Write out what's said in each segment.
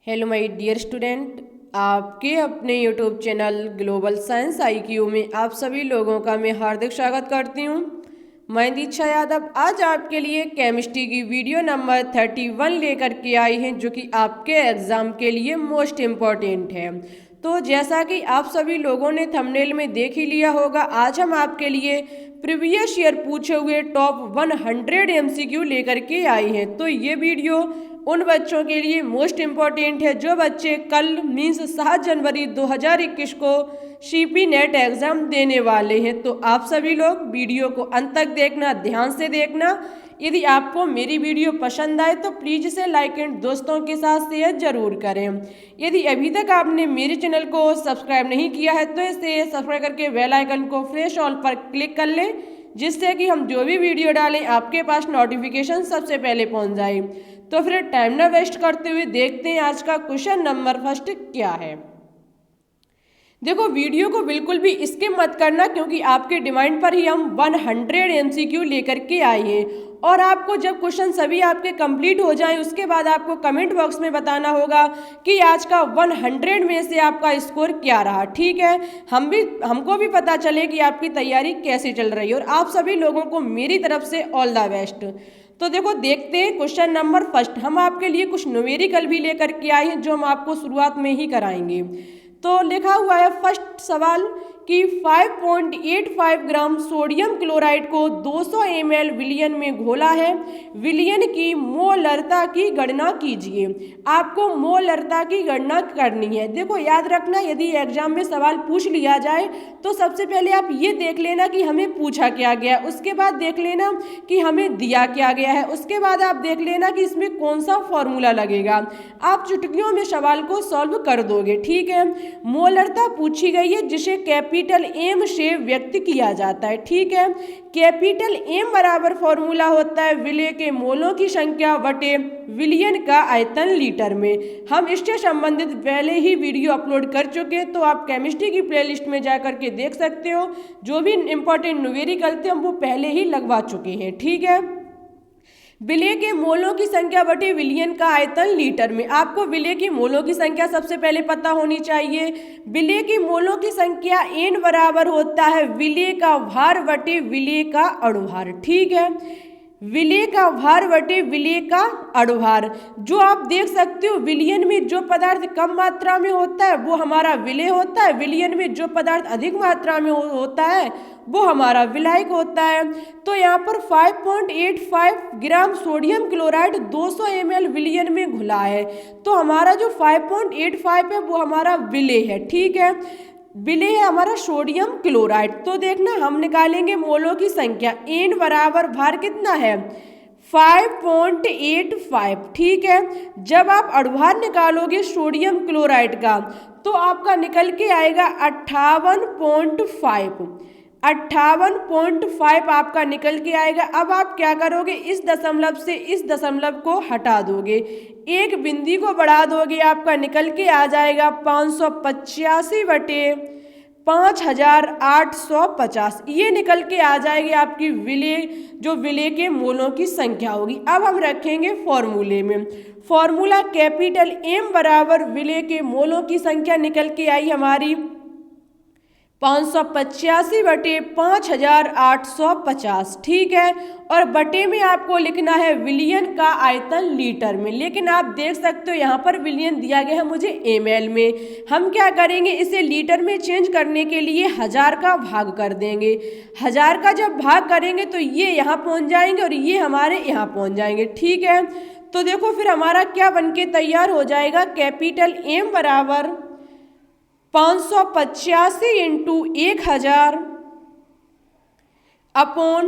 Hello my dear student, आपके अपने YouTube channel global science IQ में आप सभी लोगों का मैं हार्दिक स्वागत करती हूँ। मैं दीक्षा यादव आज आपके लिए केमिस्ट्री की वीडियो नंबर 31 लेकर के आई हैं, जो कि आपके एग्ज़ाम के लिए मोस्ट इम्पॉर्टेंट है। तो जैसा कि आप सभी लोगों ने थंबनेल में देख ही लिया होगा, आज हम आपके लिए प्रीवियस ईयर पूछे हुए टॉप 100 MCQ लेकर के आई हैं। तो ये वीडियो उन बच्चों के लिए मोस्ट इम्पॉर्टेंट है जो बच्चे कल मीन्स 7 जनवरी 2021 को CP नेट एग्ज़ाम देने वाले हैं। तो आप सभी लोग वीडियो को अंत तक देखना, ध्यान से देखना। यदि आपको मेरी वीडियो पसंद आए तो प्लीज़ इसे लाइक एंड दोस्तों के साथ शेयर जरूर करें। यदि अभी तक आपने मेरे चैनल को सब्सक्राइब नहीं किया है तो इसे सब्सक्राइब करके बेल आइकन को फ्रेश ऑल पर क्लिक कर लें, जिससे कि हम जो भी वीडियो डालें आपके पास नोटिफिकेशन सबसे पहले पहुंच जाए। तो फिर टाइम ना वेस्ट करते हुए देखते हैं आज का क्वेश्चन नंबर फर्स्ट क्या है। देखो, वीडियो को बिल्कुल भी स्किप मत करना, क्योंकि आपके डिमांड पर ही हम 100 MCQ लेकर के आए हैं। और आपको जब क्वेश्चन सभी आपके कंप्लीट हो जाएं उसके बाद आपको कमेंट बॉक्स में बताना होगा कि आज का 100 में से आपका स्कोर क्या रहा। ठीक है, हमको भी पता चले कि आपकी तैयारी कैसे चल रही है। और आप सभी लोगों को मेरी तरफ से ऑल द बेस्ट। तो देखो, देखते हैं क्वेश्चन नंबर फर्स्ट। हम आपके लिए कुछ न्यूमेरिकल भी लेकर के आए हैं जो हम आपको शुरुआत में ही कराएंगे। तो लिखा हुआ है फर्स्ट सवाल कि 5.85 ग्राम सोडियम क्लोराइड को 200 ml विलयन में घोला है। विलयन की मोलरता की गणना कीजिए। आपको मोलरता की गणना करनी है। देखो, याद रखना, यदि एग्जाम में सवाल पूछ लिया जाए तो सबसे पहले आप ये देख लेना कि हमें पूछा क्या गया, उसके बाद देख लेना कि हमें दिया क्या गया है, उसके बाद आप देख लेना कि इसमें कौन सा फॉर्मूला लगेगा। आप चुटकियों में सवाल को सॉल्व कर दोगे। ठीक है, मोलरता पूछी गई है जिसे कैपिटल M से व्यक्त किया जाता है। ठीक है, कैपिटल M बराबर फॉर्मूला होता है विलय के मोलों की संख्या बटे विलयन का आयतन लीटर में। हम इससे संबंधित पहले ही वीडियो अपलोड कर चुके हैं, तो आप केमिस्ट्री की प्लेलिस्ट में जा करके देख सकते हो। जो भी इंपॉर्टेंट न्यूमेरिकल थे हम वो पहले ही लगवा चुके हैं। ठीक है, विलय के मोलों की संख्या बटे विलयन का आयतन लीटर में। आपको विलय की मोलों की संख्या सबसे पहले पता होनी चाहिए। विलय की मोलों की संख्या N बराबर होता है विलय का भार बटे विलय का अणुभार। ठीक है, विलय का भार बटे विलय का अणुभार। जो आप देख सकते हो, विलयन में जो पदार्थ कम मात्रा में होता है वो हमारा विलय होता है, विलयन में जो पदार्थ अधिक मात्रा में होता है वो हमारा विलायक होता है। तो यहाँ पर 5.85 ग्राम सोडियम क्लोराइड 200 ml विलयन में घुला है, तो हमारा जो 5.85 है वो हमारा विलय है। ठीक है, विलय है हमारा सोडियम क्लोराइड। तो देखना, हम निकालेंगे मोलों की संख्या। N बराबर भार कितना है 5.85। ठीक है, जब आप अणुभार निकालोगे सोडियम क्लोराइड का तो आपका निकल के आएगा 58.5। 58.5 आपका निकल के आएगा। अब आप क्या करोगे, इस दशमलव से इस दशमलव को हटा दोगे, एक बिंदी को बढ़ा दोगे, आपका निकल के आ जाएगा 585 बटे 5850। ये निकल के आ जाएगी आपकी विलय, जो विलय के मोलों की संख्या होगी। अब हम रखेंगे फॉर्मूले में। फॉर्मूला कैपिटल M बराबर विलय के मोलों की संख्या निकल के आई हमारी 585 बटे 5850। ठीक है, और बटे में आपको लिखना है विलयन का आयतन लीटर में। लेकिन आप देख सकते हो यहाँ पर विलयन दिया गया है मुझे ml में। हम क्या करेंगे, इसे लीटर में चेंज करने के लिए 1000 का भाग कर देंगे। 1000 का जब भाग करेंगे तो ये यहाँ पहुँच जाएंगे और ये हमारे यहाँ पहुँच जाएंगे। ठीक है, तो देखो फिर हमारा क्या बनके तैयार हो जाएगा, कैपिटल M बराबर 585 इंटू 1000 अपॉन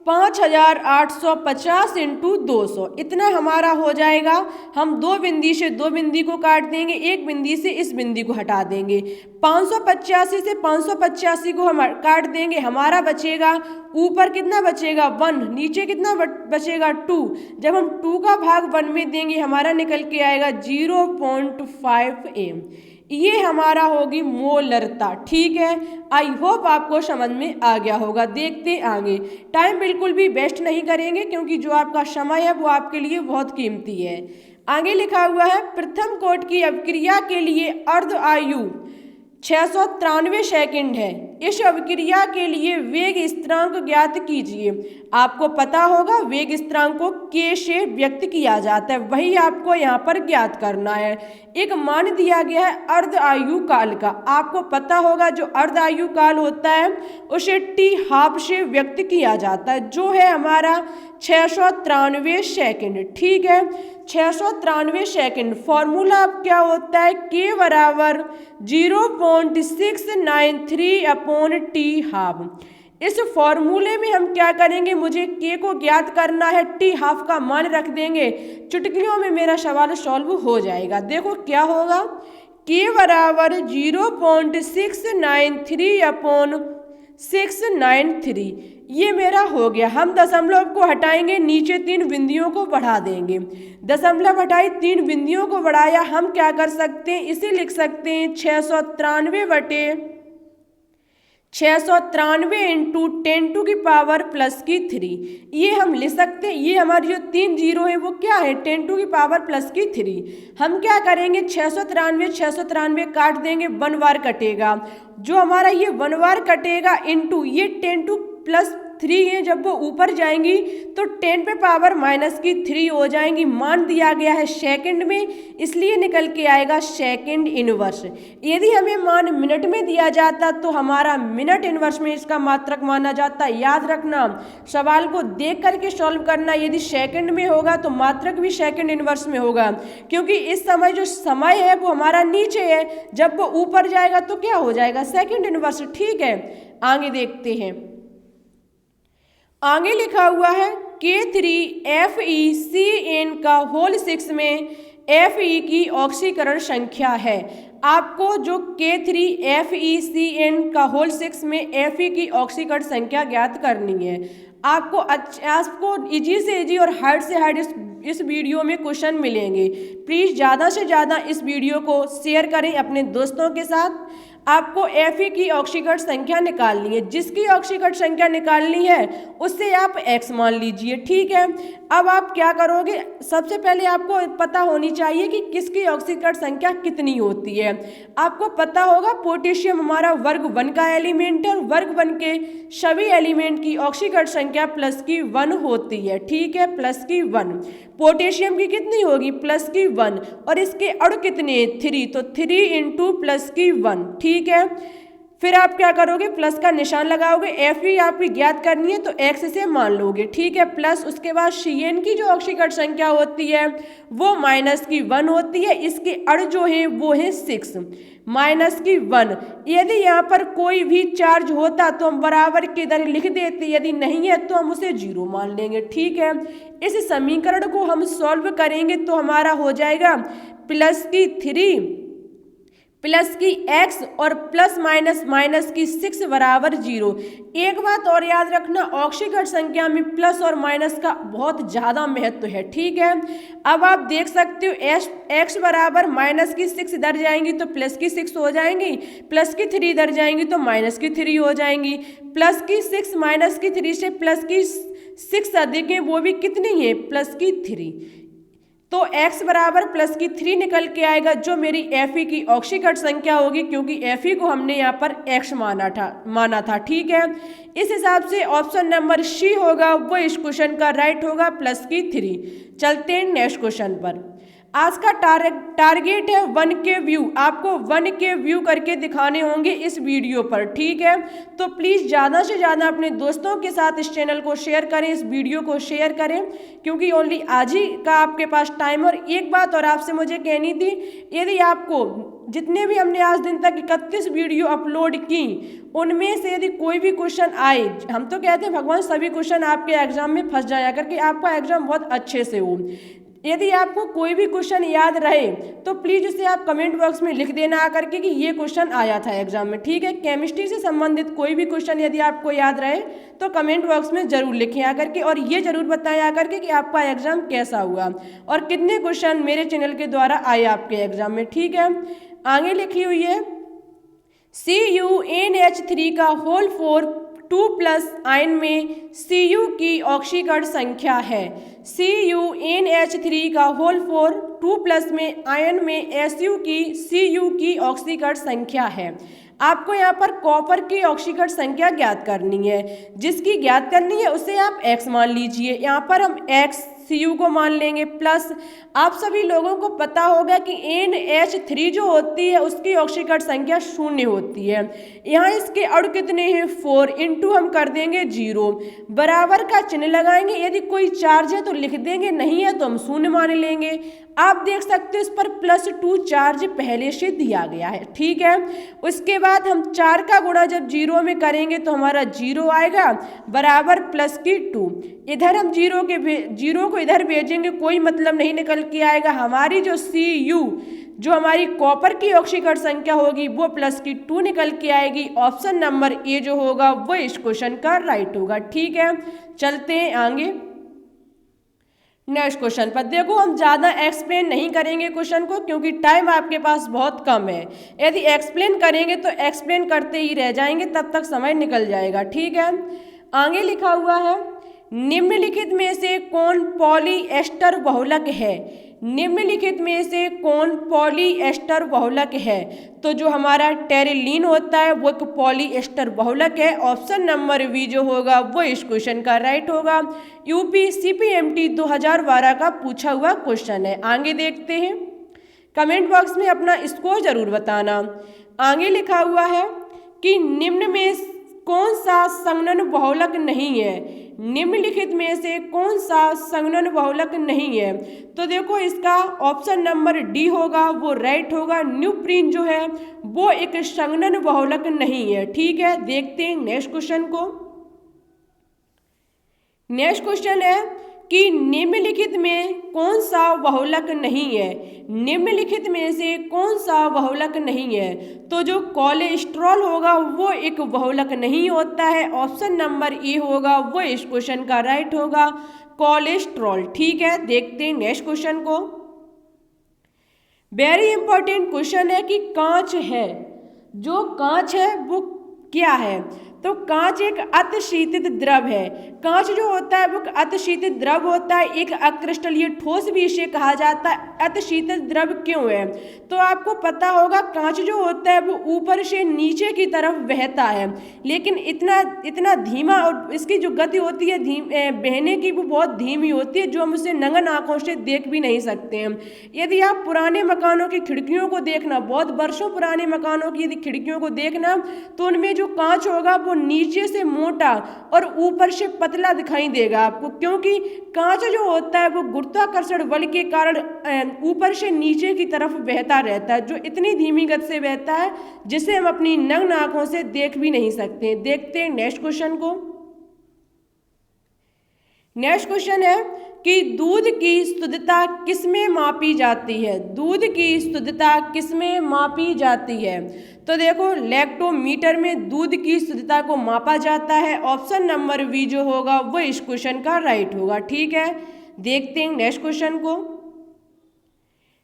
5850 इंटू 200, इतना हमारा हो जाएगा। हम दो बिंदी से दो बिंदी को काट देंगे, एक बिंदी से इस बिंदी को हटा देंगे। 585 से 585 को हम काट देंगे, हमारा बचेगा ऊपर कितना बचेगा 1, नीचे कितना बचेगा 2। जब हम 2 का भाग 1 में देंगे हमारा निकल के आएगा 0.5 m। ये हमारा होगी मोलरता। ठीक है, आई होप आपको समझ में आ गया होगा। देखते आगे, टाइम बिल्कुल भी वेस्ट नहीं करेंगे क्योंकि जो आपका समय है वो आपके लिए बहुत कीमती है। आगे लिखा हुआ है प्रथम कोट की अभिक्रिया के लिए अर्ध आयु 693 सेकंड है। इस अभिक्रिया के लिए वेग स्थिरांक ज्ञात कीजिए। आपको पता होगा वेग स्थिरांक को k से व्यक्त किया जाता है, वही आपको यहाँ पर ज्ञात करना है। एक मान दिया गया है अर्ध आयु काल का। आपको पता होगा जो अर्ध आयु काल होता है उसे t हाफ से व्यक्त किया जाता है, जो है हमारा 693 सेकंड। ठीक है, 693 सेकंड। फॉर्मूला अब क्या होता है, k बराबर 0.693 अपॉन t हाफ। इस फॉर्मूले में हम क्या करेंगे, मुझे k को ज्ञात करना है, t हाफ का मान रख देंगे, चुटकियों में मेरा सवाल सॉल्व हो जाएगा। देखो क्या होगा, k बराबर 0.693 अपॉन 693, ये मेरा हो गया। हम दशमलव को हटाएंगे, नीचे 3 बिंदियों को बढ़ा देंगे। दशमलव हटाई, 3 बिंदियों को बढ़ाया, हम क्या कर सकते हैं, इसे लिख सकते हैं 693 इंटू 10⁻⁻3। ये हम लिख सकते हैं। ये हमारी जो 3 जीरो है वो क्या है, 10⁻⁻3। हम क्या करेंगे, 693 काट देंगे, 1 बार कटेगा, जो हमारा ये 1 बार कटेगा इंटू ये 10⁻3 है, जब वो ऊपर जाएंगी तो 10⁻⁻3 हो जाएंगी। मान दिया गया है सेकंड में, इसलिए निकल के आएगा सेकंड इनवर्स। यदि हमें मान मिनट में दिया जाता तो हमारा मिनट इनवर्स में इसका मात्रक माना जाता। याद रखना, सवाल को देख करके सॉल्व करना। यदि सेकंड में होगा तो मात्रक भी सेकंड इनवर्स में होगा, क्योंकि इस समय जो समय है वो हमारा नीचे है, जब वो ऊपर जाएगा तो क्या हो जाएगा, सेकंड इनवर्स। ठीक है, आगे देखते हैं। आगे लिखा हुआ है K3FeCN का होल 6 में Fe की ऑक्सीकरण संख्या है। आपको जो K3FeCN का होल 6 में Fe की ऑक्सीकरण संख्या ज्ञात करनी है। आपको इजी से इजी और हार्ड से हार्ड इस वीडियो में क्वेश्चन मिलेंगे। प्लीज़ ज़्यादा से ज़्यादा इस वीडियो को शेयर करें अपने दोस्तों के साथ। आपको Fe की ऑक्सीकरण संख्या निकालनी है। जिसकी ऑक्सीकरण संख्या निकालनी है उससे आप x मान लीजिए। ठीक है, अब आप क्या करोगे, सबसे पहले आपको पता होनी चाहिए कि किसकी ऑक्सीकरण संख्या कितनी होती है। आपको पता होगा पोटेशियम हमारा वर्ग 1 का एलिमेंट है, और वर्ग 1 के सभी एलिमेंट की ऑक्सीकरण संख्या प्लस की 1 होती है। ठीक है, प्लस की 1। पोटेशियम की कितनी होगी, प्लस की 1, और इसके अणु कितने, 3, तो 3 इंटू प्लस की 1। ठीक है, फिर आप क्या करोगे, प्लस का निशान लगाओगे। Fe आपकी ज्ञात करनी है तो x से मान लोगे। ठीक है, प्लस उसके बाद Cn की जो ऑक्सीकरण संख्या होती है वो माइनस की 1 होती है। इसके अणु जो है वो है 6 माइनस की 1। यदि यहाँ पर कोई भी चार्ज होता तो हम बराबर के इधर लिख देते, यदि नहीं है तो हम उसे 0 मान लेंगे। ठीक है, इस समीकरण को हम सॉल्व करेंगे तो हमारा हो जाएगा प्लस की 3 प्लस की x और प्लस माइनस की 6 बराबर 0। एक बात और याद रखना, ऑक्सीकरण संख्या में प्लस और माइनस का बहुत ज़्यादा महत्व है। ठीक है, अब आप देख सकते हो x बराबर माइनस की 6 इधर जाएंगी तो प्लस की 6 हो जाएंगी, प्लस की 3 इधर जाएंगी तो माइनस की 3 हो जाएंगी। प्लस की 6 माइनस की 3 से प्लस की 6 अधिक है, वो भी कितनी है, प्लस की 3, तो x बराबर प्लस की 3 निकल के आएगा, जो मेरी Fe की ऑक्सीकरण संख्या होगी, क्योंकि Fe को हमने यहाँ पर x माना था। ठीक है, इस हिसाब से ऑप्शन नंबर C होगा वो इस क्वेश्चन का राइट होगा, प्लस की 3। चलते हैं नेक्स्ट क्वेश्चन पर। आज का टारगेट है 1K व्यू। आपको 1K व्यू करके दिखाने होंगे इस वीडियो पर। ठीक है, तो प्लीज़ ज़्यादा से ज़्यादा अपने दोस्तों के साथ इस चैनल को शेयर करें, इस वीडियो को शेयर करें, क्योंकि ओनली आज ही का आपके पास टाइम। और एक बात और आपसे मुझे कहनी थी, यदि आपको जितने भी हमने आज दिन तक 31 वीडियो अपलोड की उनमें से यदि कोई भी क्वेश्चन आए, हम तो कहते हैं भगवान सभी क्वेश्चन आपके एग्जाम में फंस जाया करके आपका एग्जाम बहुत अच्छे से हो। यदि आपको कोई भी क्वेश्चन याद रहे तो प्लीज़ उसे आप कमेंट बॉक्स में लिख देना आकर के कि ये क्वेश्चन आया था एग्जाम में। ठीक है, केमिस्ट्री से संबंधित कोई भी क्वेश्चन यदि आपको याद रहे तो कमेंट बॉक्स में ज़रूर लिखें आकर के, और ये ज़रूर बताएं आकर के कि आपका एग्ज़ाम कैसा हुआ और कितने क्वेश्चन मेरे चैनल के द्वारा आए आपके एग्जाम में। ठीक है, आगे लिखी हुई है CuNH3 का होल 4 2+ आयन में Cu की ऑक्सीकरण संख्या है। CuNH3 का होल 4 2+ में आयन में Cu की ऑक्सीकरण संख्या है। आपको यहाँ पर कॉपर की ऑक्सीकरण संख्या ज्ञात करनी है। जिसकी ज्ञात करनी है उसे आप x मान लीजिए। यहाँ पर हम x Cu को मान लेंगे प्लस आप सभी लोगों को पता होगा कि NH3 जो होती है उसकी ऑक्सीकरण संख्या 0 होती है। यहाँ इसके अणु कितने हैं 4 इंटू हम कर देंगे 0 बराबर का चिन्ह लगाएंगे। यदि कोई चार्ज है तो लिख देंगे, नहीं है तो हम 0 मान लेंगे। आप देख सकते हो इस पर +2 चार्ज पहले से दिया गया है। ठीक है, उसके बाद हम 4 का गुणा जब 0 में करेंगे तो हमारा 0 आएगा बराबर +2। इधर हम 0 को इधर भेजेंगे, कोई मतलब नहीं निकल के आएगा। हमारी जो Cu जो हमारी कॉपर की ऑक्सीकरण संख्या होगी वो +2 निकल के आएगी। ऑप्शन नंबर ए जो होगा वो इस क्वेश्चन का राइट होगा। ठीक है, चलते हैं आगे नेक्स्ट क्वेश्चन पर। देखो हम ज़्यादा एक्सप्लेन नहीं करेंगे क्वेश्चन को क्योंकि टाइम आपके पास बहुत कम है। यदि एक्सप्लेन करेंगे तो एक्सप्लेन करते ही रह जाएंगे, तब तक समय निकल जाएगा। ठीक है, आगे लिखा हुआ है निम्नलिखित में से कौन पॉलीएस्टर बहुलक है। निम्नलिखित में से कौन पॉलीएस्टर बहुलक है। तो जो हमारा टेरिलीन होता है वो एक पॉलीएस्टर बहुलक है। ऑप्शन नंबर बी जो होगा वो इस क्वेश्चन का राइट होगा। UPCPMT 2012 का पूछा हुआ क्वेश्चन है। आगे देखते हैं, कमेंट बॉक्स में अपना स्कोर जरूर बताना। आगे लिखा हुआ है कि निम्न में कौन सा संघनन बहुलक नहीं है। निम्नलिखित में से कौन सा संघनन बहुलक नहीं है। तो देखो इसका ऑप्शन नंबर डी होगा वो राइट होगा। न्यूप्रीन जो है वो एक संघनन बहुलक नहीं है। ठीक है, देखते हैं नेक्स्ट क्वेश्चन को। नेक्स्ट क्वेश्चन है कि निम्नलिखित में कौन सा बहुलक नहीं है। निम्नलिखित में से कौन सा बहुलक नहीं है। तो जो कोलेस्ट्रॉल होगा वो एक बहुलक नहीं होता है। ऑप्शन नंबर ए होगा वो इस क्वेश्चन का राइट होगा, कोलेस्ट्रॉल। ठीक है, देखते हैं नेक्स्ट क्वेश्चन को। वेरी इंपॉर्टेंट क्वेश्चन है कि कांच है, जो कांच है वो क्या है। तो कांच एक अतिशीतित द्रव है। कांच जो होता है वो अतिशीतित द्रव होता है, एक अक्रिस्टलीय ठोस भी इसे कहा जाता है। अतिशीतित द्रव क्यों है। तो आपको पता होगा कांच जो होता है वो ऊपर से नीचे की तरफ बहता है, लेकिन इतना धीमा, और इसकी जो गति होती है बहने की वो बहुत धीमी होती है, जो हम उसे नंगन आंखों से देख भी नहीं सकते हैं। यदि आप पुराने मकानों की खिड़कियों को देखना, बहुत वर्षों पुराने मकानों की यदि खिड़कियों को देखना, तो उनमें जो कांच होगा वो नीचे से मोटा और ऊपर से पतला दिखाई देगा आपको, क्योंकि कांच जो होता है वो गुरुत्वाकर्षण बल के कारण ऊपर से नीचे की तरफ बहता रहता है, जो इतनी धीमी गति से बहता है जिसे हम अपनी नग्न आंखों से देख भी नहीं सकते। देखते हैं नेक्स्ट क्वेश्चन को। नेक्स्ट क्वेश्चन है कि दूध की शुद्धता किसमें मापी जाती है। दूध की शुद्धता किसमें मापी जाती है। तो देखो लैक्टोमीटर में दूध की शुद्धता को मापा जाता है। ऑप्शन नंबर बी जो होगा वो इस क्वेश्चन का राइट होगा। ठीक है, देखते हैं नेक्स्ट क्वेश्चन को।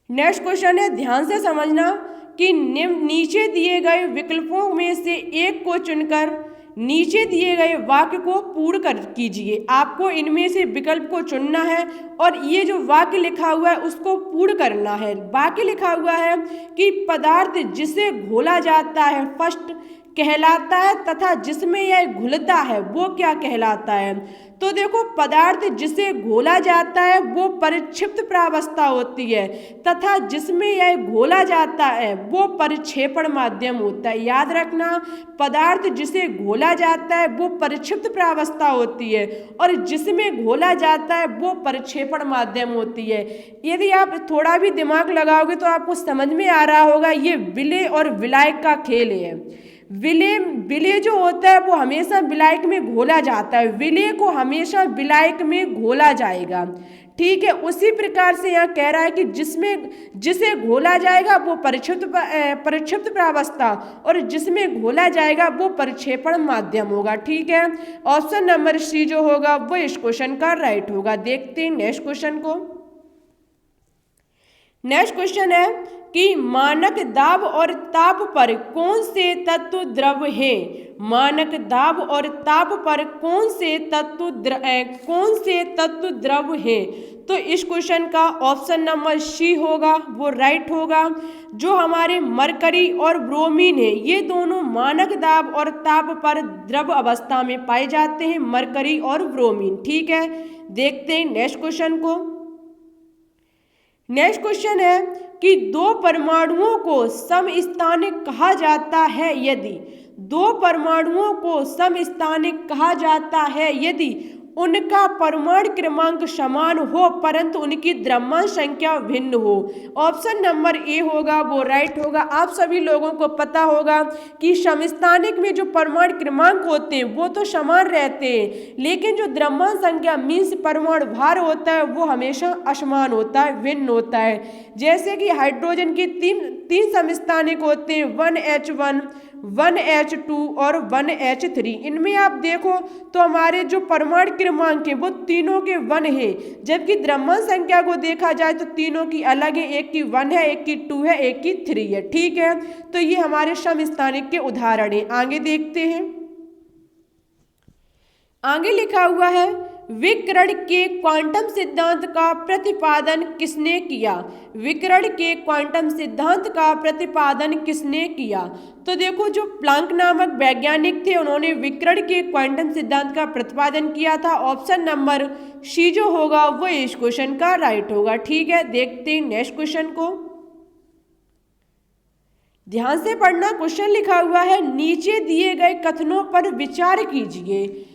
नेक्स्ट क्वेश्चन है, ध्यान से समझना कि नीचे दिए गए विकल्पों में से एक को चुनकर नीचे दिए गए वाक्य को पूर्ण कर कीजिए। आपको इनमें से विकल्प को चुनना है और ये जो वाक्य लिखा हुआ है उसको पूर्ण करना है। वाक्य लिखा हुआ है कि पदार्थ जिसे घोला जाता है फर्स्ट कहलाता है तथा जिसमें यह घुलता है वो क्या कहलाता है। तो देखो पदार्थ जिसे घोला जाता है वो परिक्षिप्त प्रावस्था होती है तथा जिसमें यह घोला जाता है वो परिक्षेपण माध्यम होता है। याद रखना, पदार्थ जिसे घोला जाता है वो परिक्षिप्त प्रावस्था होती है और जिसमें घोला जाता है वो परिक्षेपण माध्यम होती है। यदि आप थोड़ा भी दिमाग लगाओगे तो आपको समझ में आ रहा होगा ये विलेय और विलायक का खेल है। विलेय जो होता है वो हमेशा विलायक में घोला जाता है, विलेय को हमेशा विलायक में घोला जाएगा। ठीक है, उसी प्रकार से यहाँ कह रहा है कि जिसे घोला जाएगा वो परिक्षिप्त प्रावस्था और जिसमें घोला जाएगा वो परिक्षेपण माध्यम होगा। ठीक है, ऑप्शन नंबर सी जो होगा वो इस क्वेश्चन का राइट होगा। देखते हैं नेक्स्ट क्वेश्चन को। नेक्स्ट क्वेश्चन है कि मानक दाब और ताप पर कौन से तत्व द्रव है। मानक दाब और ताप पर कौन से तत्व द्रव है। तो इस क्वेश्चन का ऑप्शन नंबर सी होगा, वो राइट होगा। जो हमारे मरकरी और ब्रोमीन है, ये दोनों मानक दाब और ताप पर द्रव अवस्था में पाए जाते हैं, मरकरी और ब्रोमीन। ठीक है, देखते हैं नेक्स्ट क्वेश्चन को। नेक्स्ट क्वेश्चन है कि दो परमाणुओं को समस्थानिक कहा जाता है यदि। दो परमाणुओं को समस्थानिक कहा जाता है यदि उनका परमाणु क्रमांक समान हो परंतु उनकी द्रव्यमान संख्या भिन्न हो। ऑप्शन नंबर ए होगा, वो राइट होगा। आप सभी लोगों को पता होगा कि समस्थानिक में जो परमाणु क्रमांक होते हैं वो तो समान रहते हैं, लेकिन जो द्रव्यमान संख्या मीन्स परमाणु भार होता है वो हमेशा असमान होता है, भिन्न होता है। जैसे कि हाइड्रोजन के तीन समस्थानिक होते हैं, 1H1, 1H2 और 1H3। इनमें आप देखो तो हमारे जो परमाणु क्रमांक है वो तीनों के 1 है, जबकि द्रव्यमान संख्या को देखा जाए तो तीनों की अलग है, एक की 1 है, एक की 2 है, एक की 3 है। ठीक है, तो ये हमारे समस्थानिक के उदाहरण हैं। आगे देखते हैं। आगे लिखा हुआ है विकिरण के क्वांटम सिद्धांत का प्रतिपादन किसने किया। विकिरण के क्वांटम सिद्धांत का प्रतिपादन किसने किया। तो देखो, जो प्लांक नामक वैज्ञानिक थे उन्होंने विकिरण के क्वांटम सिद्धांत का प्रतिपादन किया था। ऑप्शन नंबर सी जो होगा वो इस क्वेश्चन का राइट होगा। ठीक है, देखते हैं नेक्स्ट क्वेश्चन को। ध्यान से पढ़ना, क्वेश्चन लिखा हुआ है नीचे दिए गए कथनों पर विचार कीजिए।